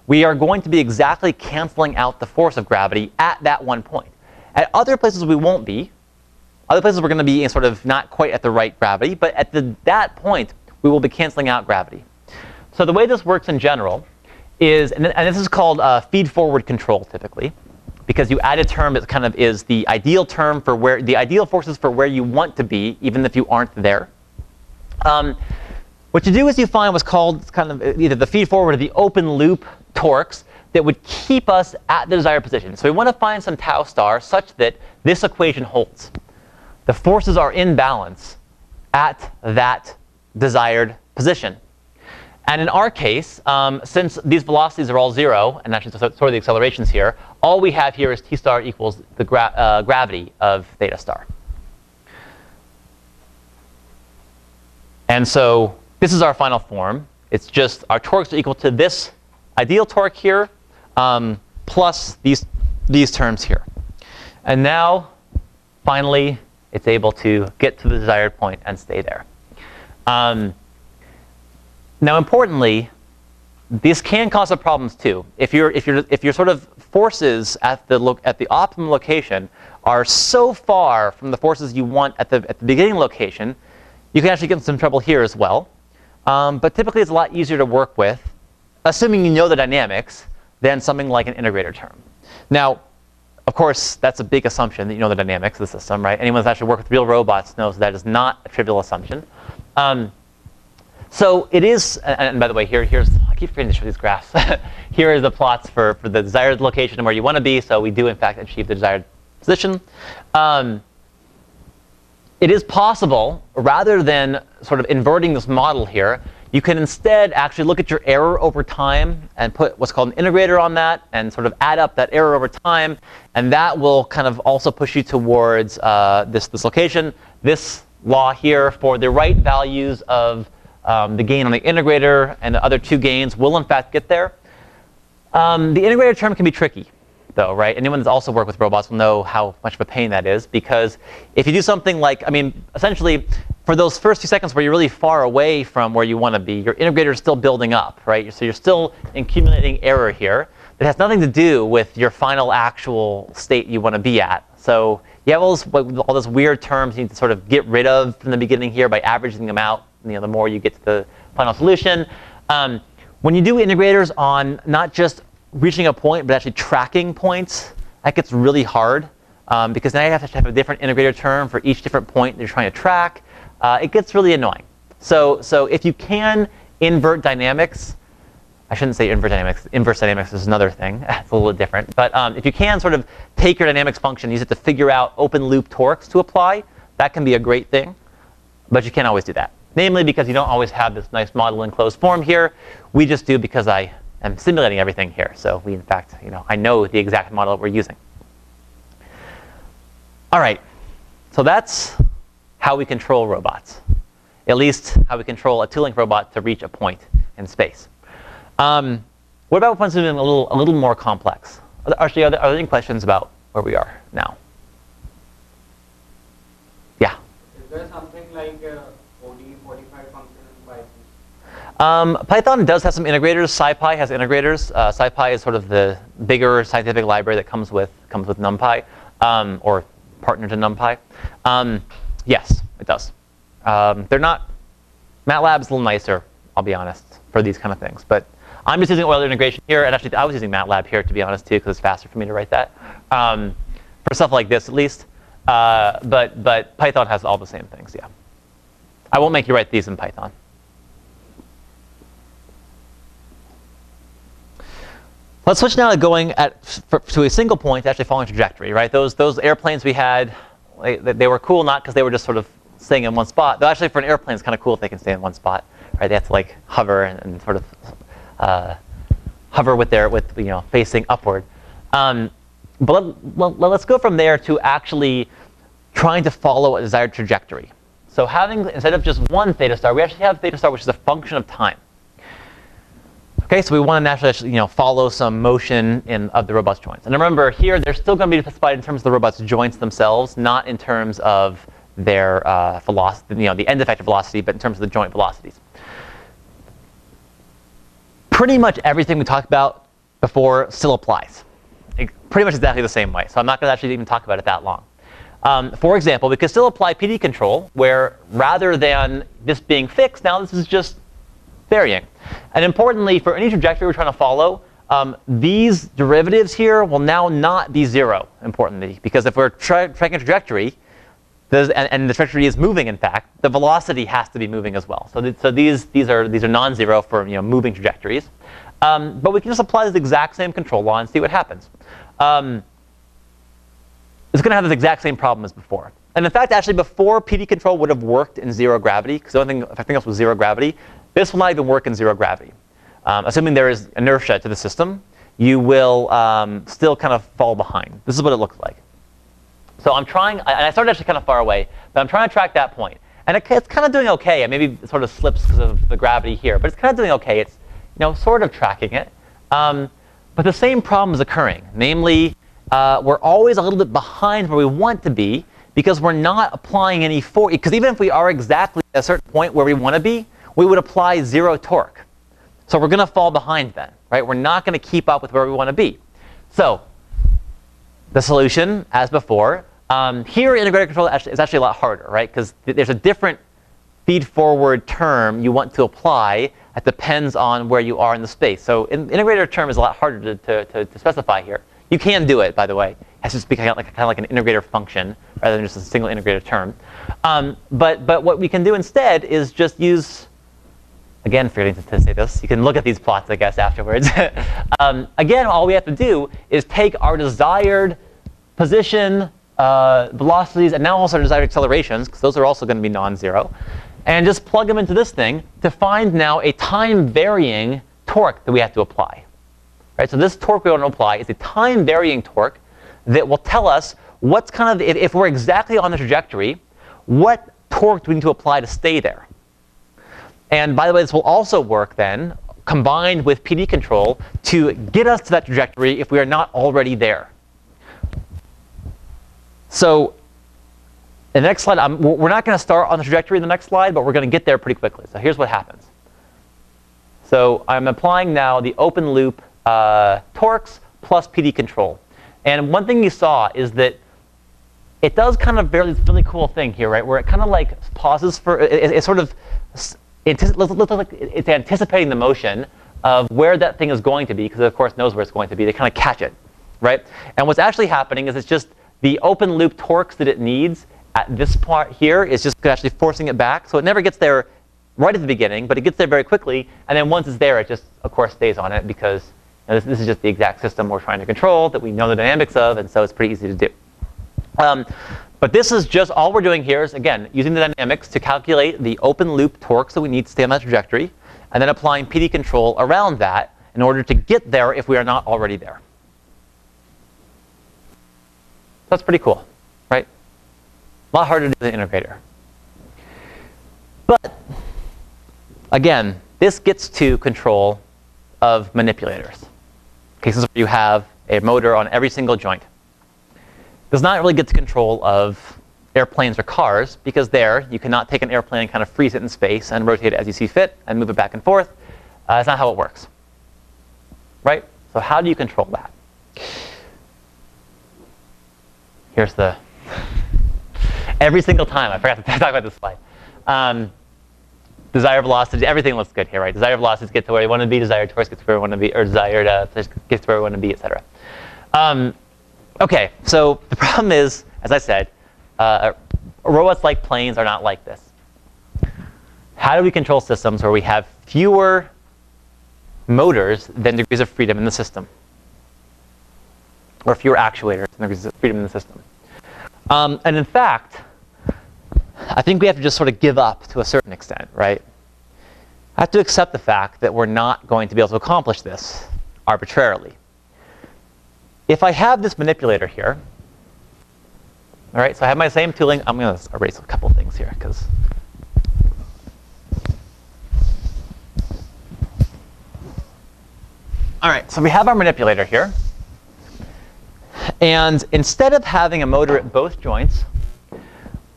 S1: we are going to be exactly canceling out the force of gravity at that one point. At other places we won't be. Other places we're going to be in sort of not quite at the right gravity, but at that point we will be canceling out gravity. So the way this works in general is, and this is called feed-forward control typically, because you add a term that kind of is the ideal term for where the ideal forces for where you want to be, even if you aren't there. What you do is you find what's called kind of either the feed-forward or the open-loop torques that would keep us at the desired position. So we want to find some tau star such that this equation holds. The forces are in balance at that desired position. And in our case, since these velocities are all 0, and actually sort of the accelerations here, all we have here is t star equals the gravity of theta star. And so this is our final form. It's just our torques are equal to this ideal torque here plus these terms here. And now, finally, it's able to get to the desired point and stay there. Now, importantly, this can cause some problems too. If your sort of forces at the optimum location are so far from the forces you want at the beginning location, you can actually get in some trouble here as well. But typically, it's a lot easier to work with, assuming you know the dynamics, than something like an integrator term. Now, of course, that's a big assumption that you know the dynamics of the system, right? Anyone who's actually worked with real robots knows that is not a trivial assumption. So it is, and by the way, here's, I keep forgetting to show these graphs. Here are the plots for the desired location and where you want to be. So we do, in fact, achieve the desired position. It is possible, rather than sort of inverting this model here, you can instead actually look at your error over time and put what's called an integrator on that and sort of add up that error over time. And that will kind of also push you towards this location. This law here for the right values of the gain on the integrator and the other two gains will in fact get there. The integrator term can be tricky, though, right? Anyone that's also worked with robots will know how much of a pain that is, because if you do something like, I mean, essentially, for those first few seconds where you're really far away from where you want to be, your integrator is still building up, right? So you're still accumulating error here. That has nothing to do with your final actual state you want to be at. So you have all those weird terms you need to sort of get rid of from the beginning here by averaging them out. You know, the more you get to the final solution. When you do integrators on not just reaching a point, but actually tracking points, that gets really hard because now you have to have a different integrator term for each different point you're trying to track. It gets really annoying. So if you can invert dynamics, I shouldn't say invert dynamics. Inverse dynamics is another thing. It's a little bit different. But if you can sort of take your dynamics function, use it to figure out open loop torques to apply, that can be a great thing. But you can't always do that. Namely because you don't always have this nice model in closed form here. We just do because I am simulating everything here. So we, in fact, I know the exact model that we're using. All right. So that's how we control robots. At least how we control a two-link robot to reach a point in space. What about when something a little more complex? Actually, are there any questions about where we are now? Yeah.
S3: Is there something like OD 45 function in Python?
S1: Python does have some integrators. SciPy has integrators. SciPy is sort of the bigger scientific library that comes with NumPy, or partner to NumPy. Yes, it does. They're not. MATLAB's a little nicer, I'll be honest, for these kind of things. But I'm just using Euler integration here, and actually I was using MATLAB here, to be honest, too, because it's faster for me to write that. For stuff like this, at least. But Python has all the same things, yeah. I won't make you write these in Python. Let's switch now to going to a single point, actually following a trajectory, right? Those airplanes we had, they were cool not because they were just sort of staying in one spot. Though actually for an airplane, it's kind of cool if they can stay in one spot, right? They have to like hover and sort of hover with facing upward. But let's go from there to actually trying to follow a desired trajectory. So having, instead of just one theta star, we actually have theta star which is a function of time. Okay, so we want to naturally follow some motion of the robot's joints. And remember here, they're still going to be specified in terms of the robot's joints themselves, not in terms of their velocity, the end effective velocity, but in terms of the joint velocities. Pretty much everything we talked about before still applies. Pretty much exactly the same way. So I'm not going to actually even talk about it that long. For example, we could still apply PD control, where rather than this being fixed, now this is just varying. And importantly, for any trajectory we're trying to follow, these derivatives here will now not be zero, importantly, because if we're tracking a trajectory, and the trajectory is moving, in fact, the velocity has to be moving as well. So these are non-zero for moving trajectories. But we can just apply this exact same control law and see what happens. It's going to have this exact same problem as before. And in fact, actually, before PD control would have worked in zero gravity, because the only thing, if everything else was zero gravity, this will not even work in zero gravity. Assuming there is inertia to the system, you will still kind of fall behind. This is what it looks like. So I'm trying, and I started actually kind of far away, but I'm trying to track that point. And it's kind of doing OK. And maybe it sort of slips because of the gravity here, but it's kind of doing OK. It's sort of tracking it. But the same problem is occurring. Namely, we're always a little bit behind where we want to be because we're not applying any force. Because even if we are exactly at a certain point where we want to be, we would apply zero torque. So we're going to fall behind then, right? We're not going to keep up with where we want to be. So the solution, as before, here integrated control is actually a lot harder, right? Because there's a different feed-forward term you want to apply that depends on where you are in the space. So integrator term is a lot harder to specify here. You can do it, by the way. It has to just be kind of like an integrator function rather than just a single integrator term. But what we can do instead is just use, again, forgetting to say this. You can look at these plots, I guess, afterwards. Again, all we have to do is take our desired position velocities, and now also desired accelerations, because those are also going to be non-zero, and just plug them into this thing to find now a time-varying torque that we have to apply. Right? So this torque we want to apply is a time-varying torque that will tell us what's kind of, if we're exactly on the trajectory, what torque do we need to apply to stay there. And by the way, this will also work then, combined with PD control, to get us to that trajectory if we are not already there. So in the next slide, we're not going to start on the trajectory in the next slide, but we're going to get there pretty quickly. So here's what happens. So I'm applying now the open loop torques plus PD control. And one thing you saw is that it does kind of really cool thing here, right? Where it kind of like pauses for, it sort of, it's anticipating the motion of where that thing is going to be, because it of course knows where it's going to be. They kind of catch it, right? And what's actually happening is it's just the open loop torques that it needs at this part here is just actually forcing it back. So it never gets there right at the beginning, but it gets there very quickly. And then once it's there, it just, of course, stays on it, because you know, this is just the exact system we're trying to control that we know the dynamics of, and so it's pretty easy to do. But this is just, all we're doing here is, again, using the dynamics to calculate the open loop torques that we need to stay on that trajectory, and then applying PD control around that in order to get there if we are not already there. That's pretty cool, right? A lot harder to do than an integrator. But again, this gets to control of manipulators. Cases where you have a motor on every single joint. Does not really get to control of airplanes or cars, because there you cannot take an airplane and kind of freeze it in space and rotate it as you see fit and move it back and forth. That's not how it works, right? So how do you control that? Here's the, every single time, I forgot to talk about this slide. Desired velocity, everything looks good here, right? Desired velocities get to where you want to be, desired torques get to where we want to be, or desired gets to where we want to be, etc. Okay, so the problem is, as I said, robots like planes are not like this. How do we control systems where we have fewer motors than degrees of freedom in the system? Or fewer actuators than degrees of freedom in the system? And in fact, I think we have to just sort of give up to a certain extent, right? I have to accept the fact that we're not going to be able to accomplish this arbitrarily. If I have this manipulator here, all right, so I have my same tooling. I'm going to erase a couple things here, because all right, so we have our manipulator here. And instead of having a motor at both joints,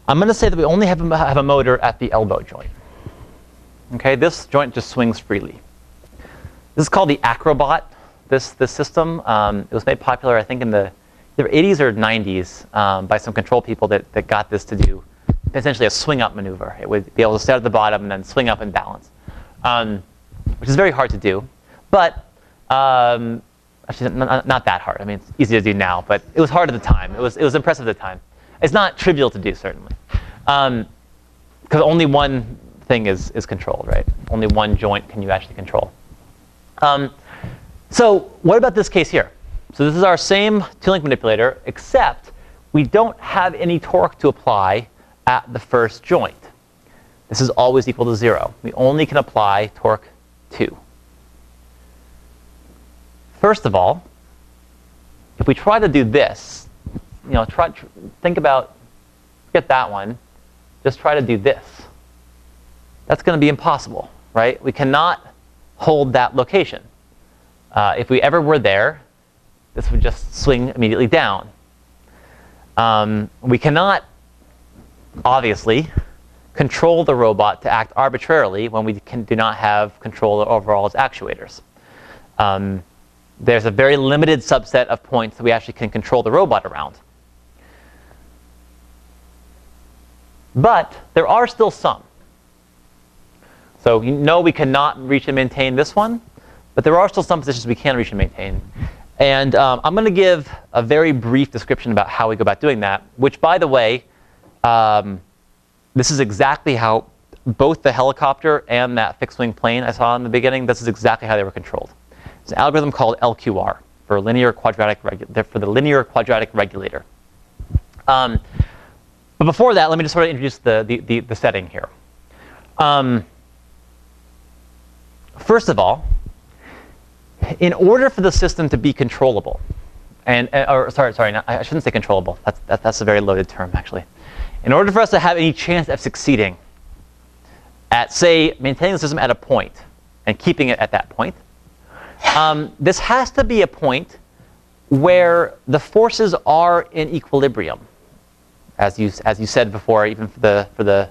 S1: I'm going to say that we only have a motor at the elbow joint. Okay, this joint just swings freely. This is called the Acrobat, this system. It was made popular, I think, in the either 80s or 90s by some control people that got this to do essentially a swing-up maneuver. It would be able to start at the bottom and then swing up and balance, which is very hard to do. But actually, not that hard. I mean, it's easy to do now, but it was hard at the time. It was impressive at the time. It's not trivial to do, certainly, because only one thing is controlled, right? Only one joint can you actually control. So what about this case here? So this is our same tooling manipulator, except we don't have any torque to apply at the first joint. This is always equal to 0. We only can apply torque 2. First of all, if we try to do this, you know, think about, forget that one, just try to do this. That's going to be impossible, right? We cannot hold that location. If we ever were there, this would just swing immediately down. We cannot, obviously, control the robot to act arbitrarily when we do not have control over all its actuators. There's a very limited subset of points that we actually can control the robot around. But there are still some. So you know we cannot reach and maintain this one, but there are still some positions we can reach and maintain. And I'm going to give a very brief description about how we go about doing that, which, by the way, this is exactly how both the helicopter and that fixed-wing plane I saw in the beginning, this is exactly how they were controlled. It's an algorithm called LQR, for the linear quadratic regulator. But before that, let me just sort of introduce the setting here. First of all, in order for the system to be controllable, I shouldn't say controllable. That's a very loaded term, actually. In order for us to have any chance of succeeding at, say, maintaining the system at a point and keeping it at that point, this has to be a point where the forces are in equilibrium. As you said before, even for the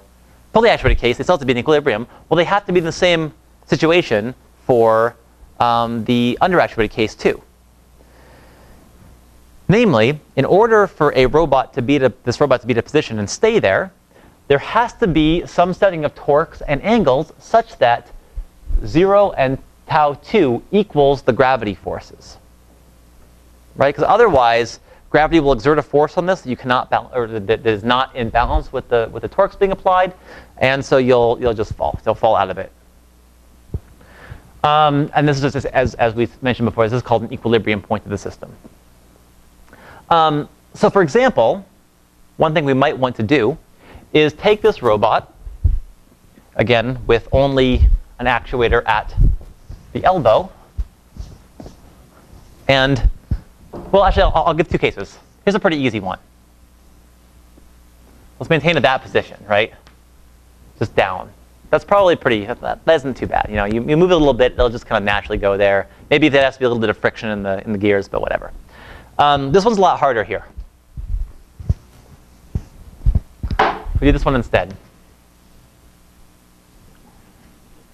S1: fully actuated case, they still have to be in equilibrium. Well, they have to be in the same situation for the underactuated case too. Namely, in order for this robot to be at a position and stay there, there has to be some setting of torques and angles such that 0 and tau 2 equals the gravity forces, right? Because otherwise, gravity will exert a force on this that you cannot balance, or that is not in balance with the torques being applied, and so you'll just fall. You'll fall out of it. And this is just as we've mentioned before. This is called an equilibrium point of the system. So for example, one thing we might want to do is take this robot, again, with only an actuator at the elbow. And, well, actually, I'll give two cases. Here's a pretty easy one. Let's maintain at that position, right? Just down. That's probably that isn't too bad. You know, you move it a little bit, it'll just kind of naturally go there. Maybe there has to be a little bit of friction in the gears, but whatever. This one's a lot harder here. We do this one instead.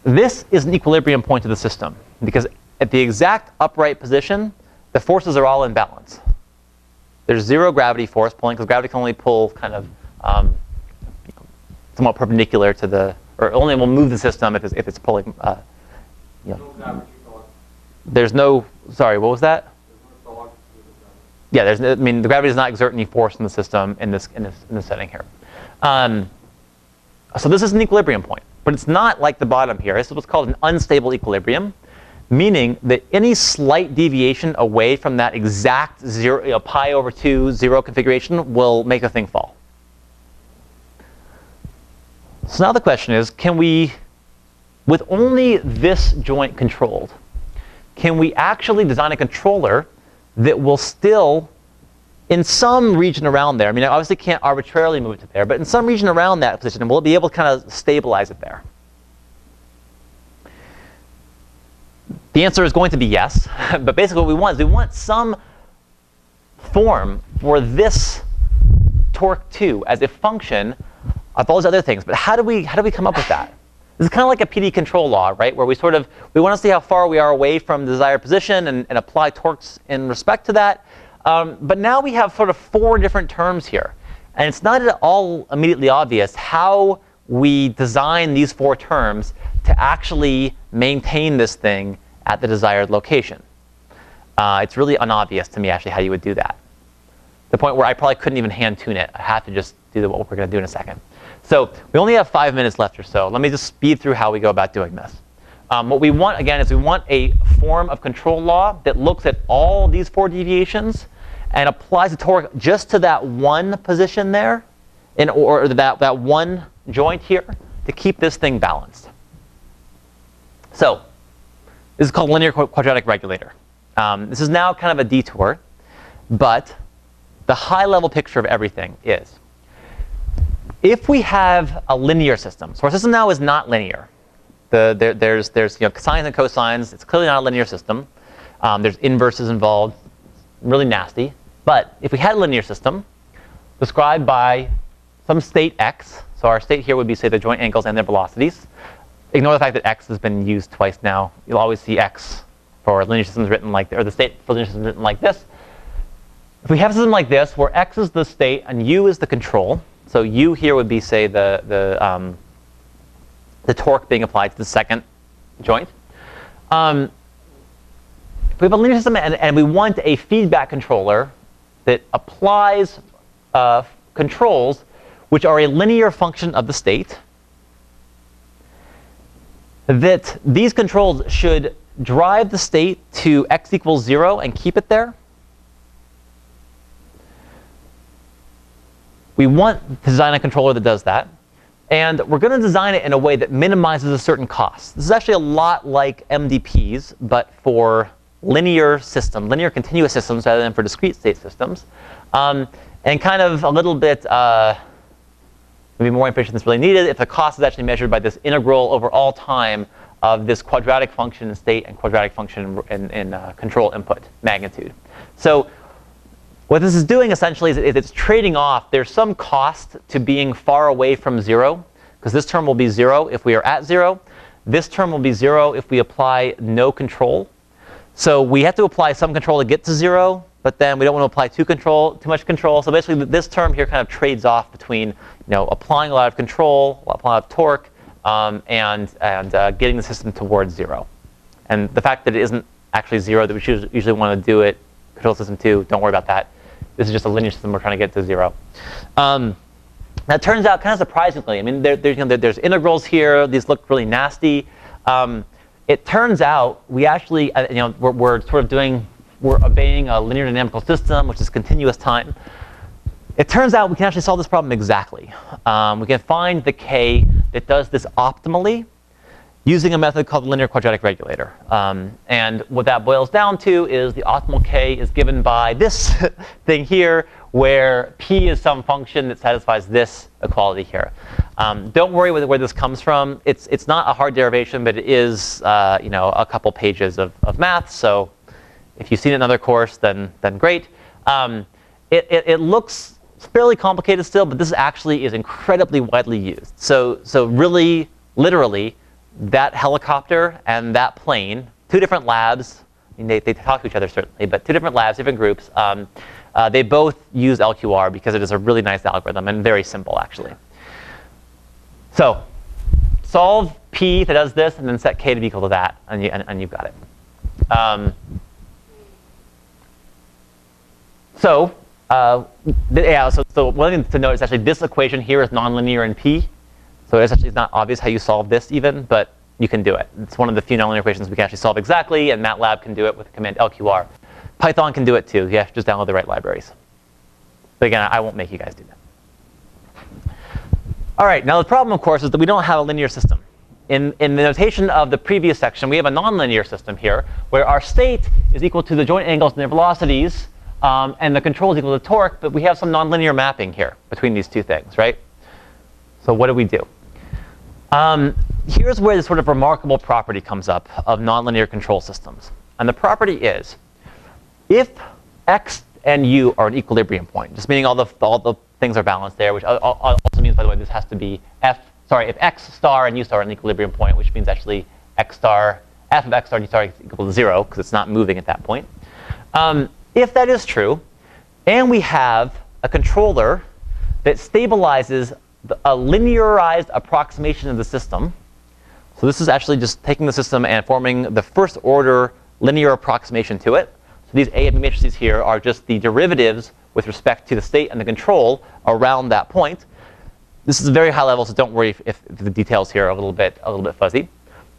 S1: This is an equilibrium point of the system because at the exact upright position, the forces are all in balance. There's zero gravity force pulling because gravity can only pull kind of somewhat perpendicular to the, or only will move the system if it's pulling.
S3: No gravity torque.
S1: There's no. Sorry, what was that?
S3: There's no torque.
S1: Yeah, I mean, the gravity does not exert any force in the system in this setting here. So this is an equilibrium point, but it's not like the bottom here. This is what's called an unstable equilibrium, meaning that any slight deviation away from that exact 0, pi over 2, 0 configuration will make the thing fall. So now the question is, can we, with only this joint controlled, can we actually design a controller that will still, in some region around there, I mean, I obviously can't arbitrarily move it to there, but in some region around that position, will it be able to kind of stabilize it there? The answer is going to be yes. But basically what we want is we want some form for this torque 2 as a function of all those other things. But how do we come up with that? This is kind of like a PD control law, right? Where we want to see how far we are away from the desired position and apply torques in respect to that. But now we have sort of 4 different terms here. And it's not at all immediately obvious how we design these 4 terms to actually maintain this thing at the desired location. It's really unobvious to me, actually, how you would do that. The point where I probably couldn't even hand tune it. I have to just do what we're going to do in a second. So we only have 5 minutes left or so. Let me just speed through how we go about doing this. What we want, again, is we want a form of control law that looks at all these 4 deviations and applies the torque just to that one position there, or that one joint here, to keep this thing balanced. So this is called linear quadratic regulator. This is now kind of a detour, but the high-level picture of everything is, if we have a linear system, so our system now is not linear. There's sines and cosines. It's clearly not a linear system. There's inverses involved. Really nasty. But if we had a linear system described by some state x, so our state here would be, say, the joint angles and their velocities. Ignore the fact that x has been used twice now. You'll always see x for linear systems written like, or the state for linear systems written like this. If we have a system like this, where x is the state and u is the control, so u here would be, say, the torque being applied to the second joint. If we have a linear system and we want a feedback controller that applies controls which are a linear function of the state, that these controls should drive the state to x equals 0 and keep it there. We want to design a controller that does that. And we're going to design it in a way that minimizes a certain cost. This is actually a lot like MDPs, but for linear systems, linear continuous systems rather than for discrete state systems. And kind of a little bit maybe more information that's really needed if the cost is actually measured by this integral over all time of this quadratic function in state and quadratic function in control input magnitude. So what this is doing essentially is it's trading off. There's some cost to being far away from 0, because this term will be 0 if we are at 0. This term will be 0 if we apply no control. So we have to apply some control to get to 0, but then we don't want to apply too much control. So basically, this term here kind of trades off between applying a lot of control, applying a lot of torque, and getting the system towards 0. And the fact that it isn't actually 0 that we usually want to do it control system 2, don't worry about that. This is just a linear system we're trying to get to 0. That turns out kind of surprisingly. I mean, there's integrals here. These look really nasty. It turns out we actually, we're obeying a linear dynamical system, which is continuous time. It turns out we can actually solve this problem exactly. We can find the k that does this optimally using a method called the linear quadratic regulator. And what that boils down to is the optimal k is given by this thing here, where p is some function that satisfies this equality here. Don't worry with where this comes from. It's not a hard derivation, but it is a couple pages of math. So if you've seen it in another course, then great. It looks fairly complicated still, but this actually is incredibly widely used. So really, literally, that helicopter and that plane, two different labs. I mean, they talk to each other certainly, but two different labs, different groups. They both use LQR because it is a really nice algorithm and very simple actually. So solve p that does this, and then set k to be equal to that, and you've got it. So one thing to note is actually this equation here is nonlinear in p. So it's actually not obvious how you solve this even, but you can do it. It's one of the few nonlinear equations we can actually solve exactly, and MATLAB can do it with the command LQR. Python can do it too. You have to just download the right libraries. But again, I won't make you guys do that. All right, now the problem, of course, is that we don't have a linear system. In the notation of the previous section, we have a nonlinear system here, where our state is equal to the joint angles and their velocities, and the control is equal to torque, but we have some nonlinear mapping here between these two things, right? So what do? Here's where this sort of remarkable property comes up of nonlinear control systems. And the property is, if x and u are an equilibrium point, just meaning all the things are balanced there, which also means, by the way, this has to be if x star and u star are an equilibrium point, which means actually f of x star and u star is equal to 0, because it's not moving at that point. If that is true, and we have a controller that stabilizes a linearized approximation of the system. So this is actually just taking the system and forming the first order linear approximation to it. So these A and B matrices here are just the derivatives with respect to the state and the control around that point. This is very high level, so don't worry if the details here are a little bit fuzzy.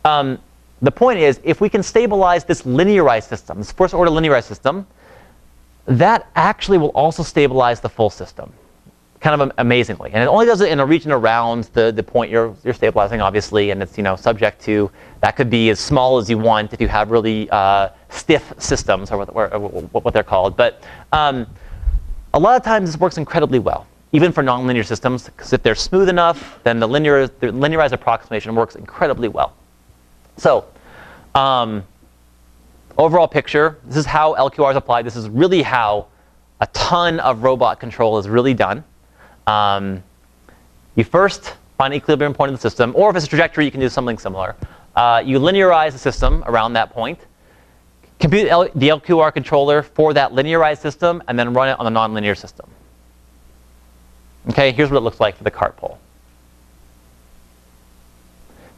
S1: The point is, if we can stabilize this linearized system, this first order linearized system, that actually will also stabilize the full system. Kind of amazingly, and it only does it in a region around the point you're stabilizing, obviously, and it's subject to, that could be as small as you want if you have really stiff systems, or what they're called. But a lot of times this works incredibly well, even for nonlinear systems, because if they're smooth enough, then the linearized approximation works incredibly well. So overall picture, this is how LQR is applied. This is really how a ton of robot control is really done. You first find an equilibrium point in the system, or if it's a trajectory, you can do something similar. You linearize the system around that point, compute the LQR controller for that linearized system, and then run it on a nonlinear system. Okay, here's what it looks like for the cart pole.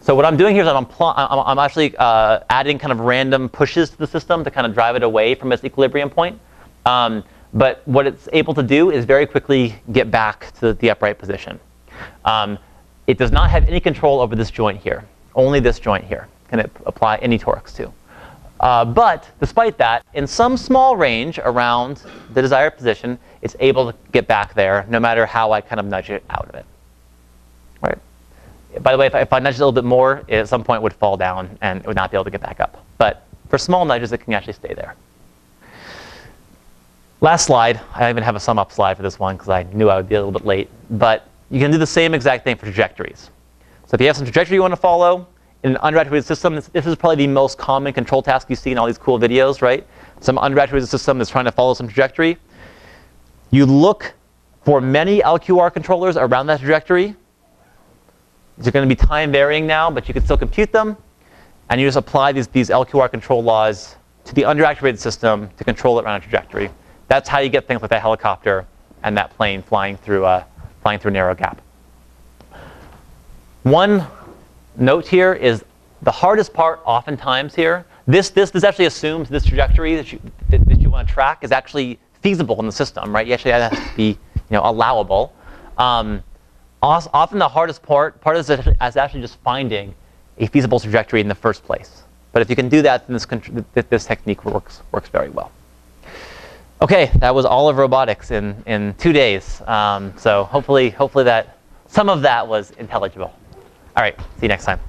S1: So what I'm doing here is I'm actually adding kind of random pushes to the system to kind of drive it away from its equilibrium point. But what it's able to do is very quickly get back to the upright position. It does not have any control over this joint here. Only this joint here can it apply any torques to. But despite that, in some small range around the desired position, it's able to get back there no matter how I kind of nudge it out of it. Right? By the way, if I nudge it a little bit more, it at some point would fall down and it would not be able to get back up. But for small nudges, it can actually stay there. Last slide. I even have a sum up slide for this one because I knew I would be a little bit late. But you can do the same exact thing for trajectories. So if you have some trajectory you want to follow, in an undergraduate system, this is probably the most common control task you see in all these cool videos, right? Some undergraduate system is trying to follow some trajectory. You look for many LQR controllers around that trajectory. They're going to be time varying now, but you can still compute them. And you just apply these LQR control laws to the undergraduate system to control it around a trajectory. That's how you get things like that helicopter and that plane flying through a narrow gap. One note here is the hardest part oftentimes here. This actually assumes this trajectory that you want to track is actually feasible in the system, right? You actually have to be allowable. Often the hardest part is actually just finding a feasible trajectory in the first place. But if you can do that, then this technique works very well. Okay, that was all of robotics in 2 days. So hopefully that some of that was intelligible. All right, see you next time.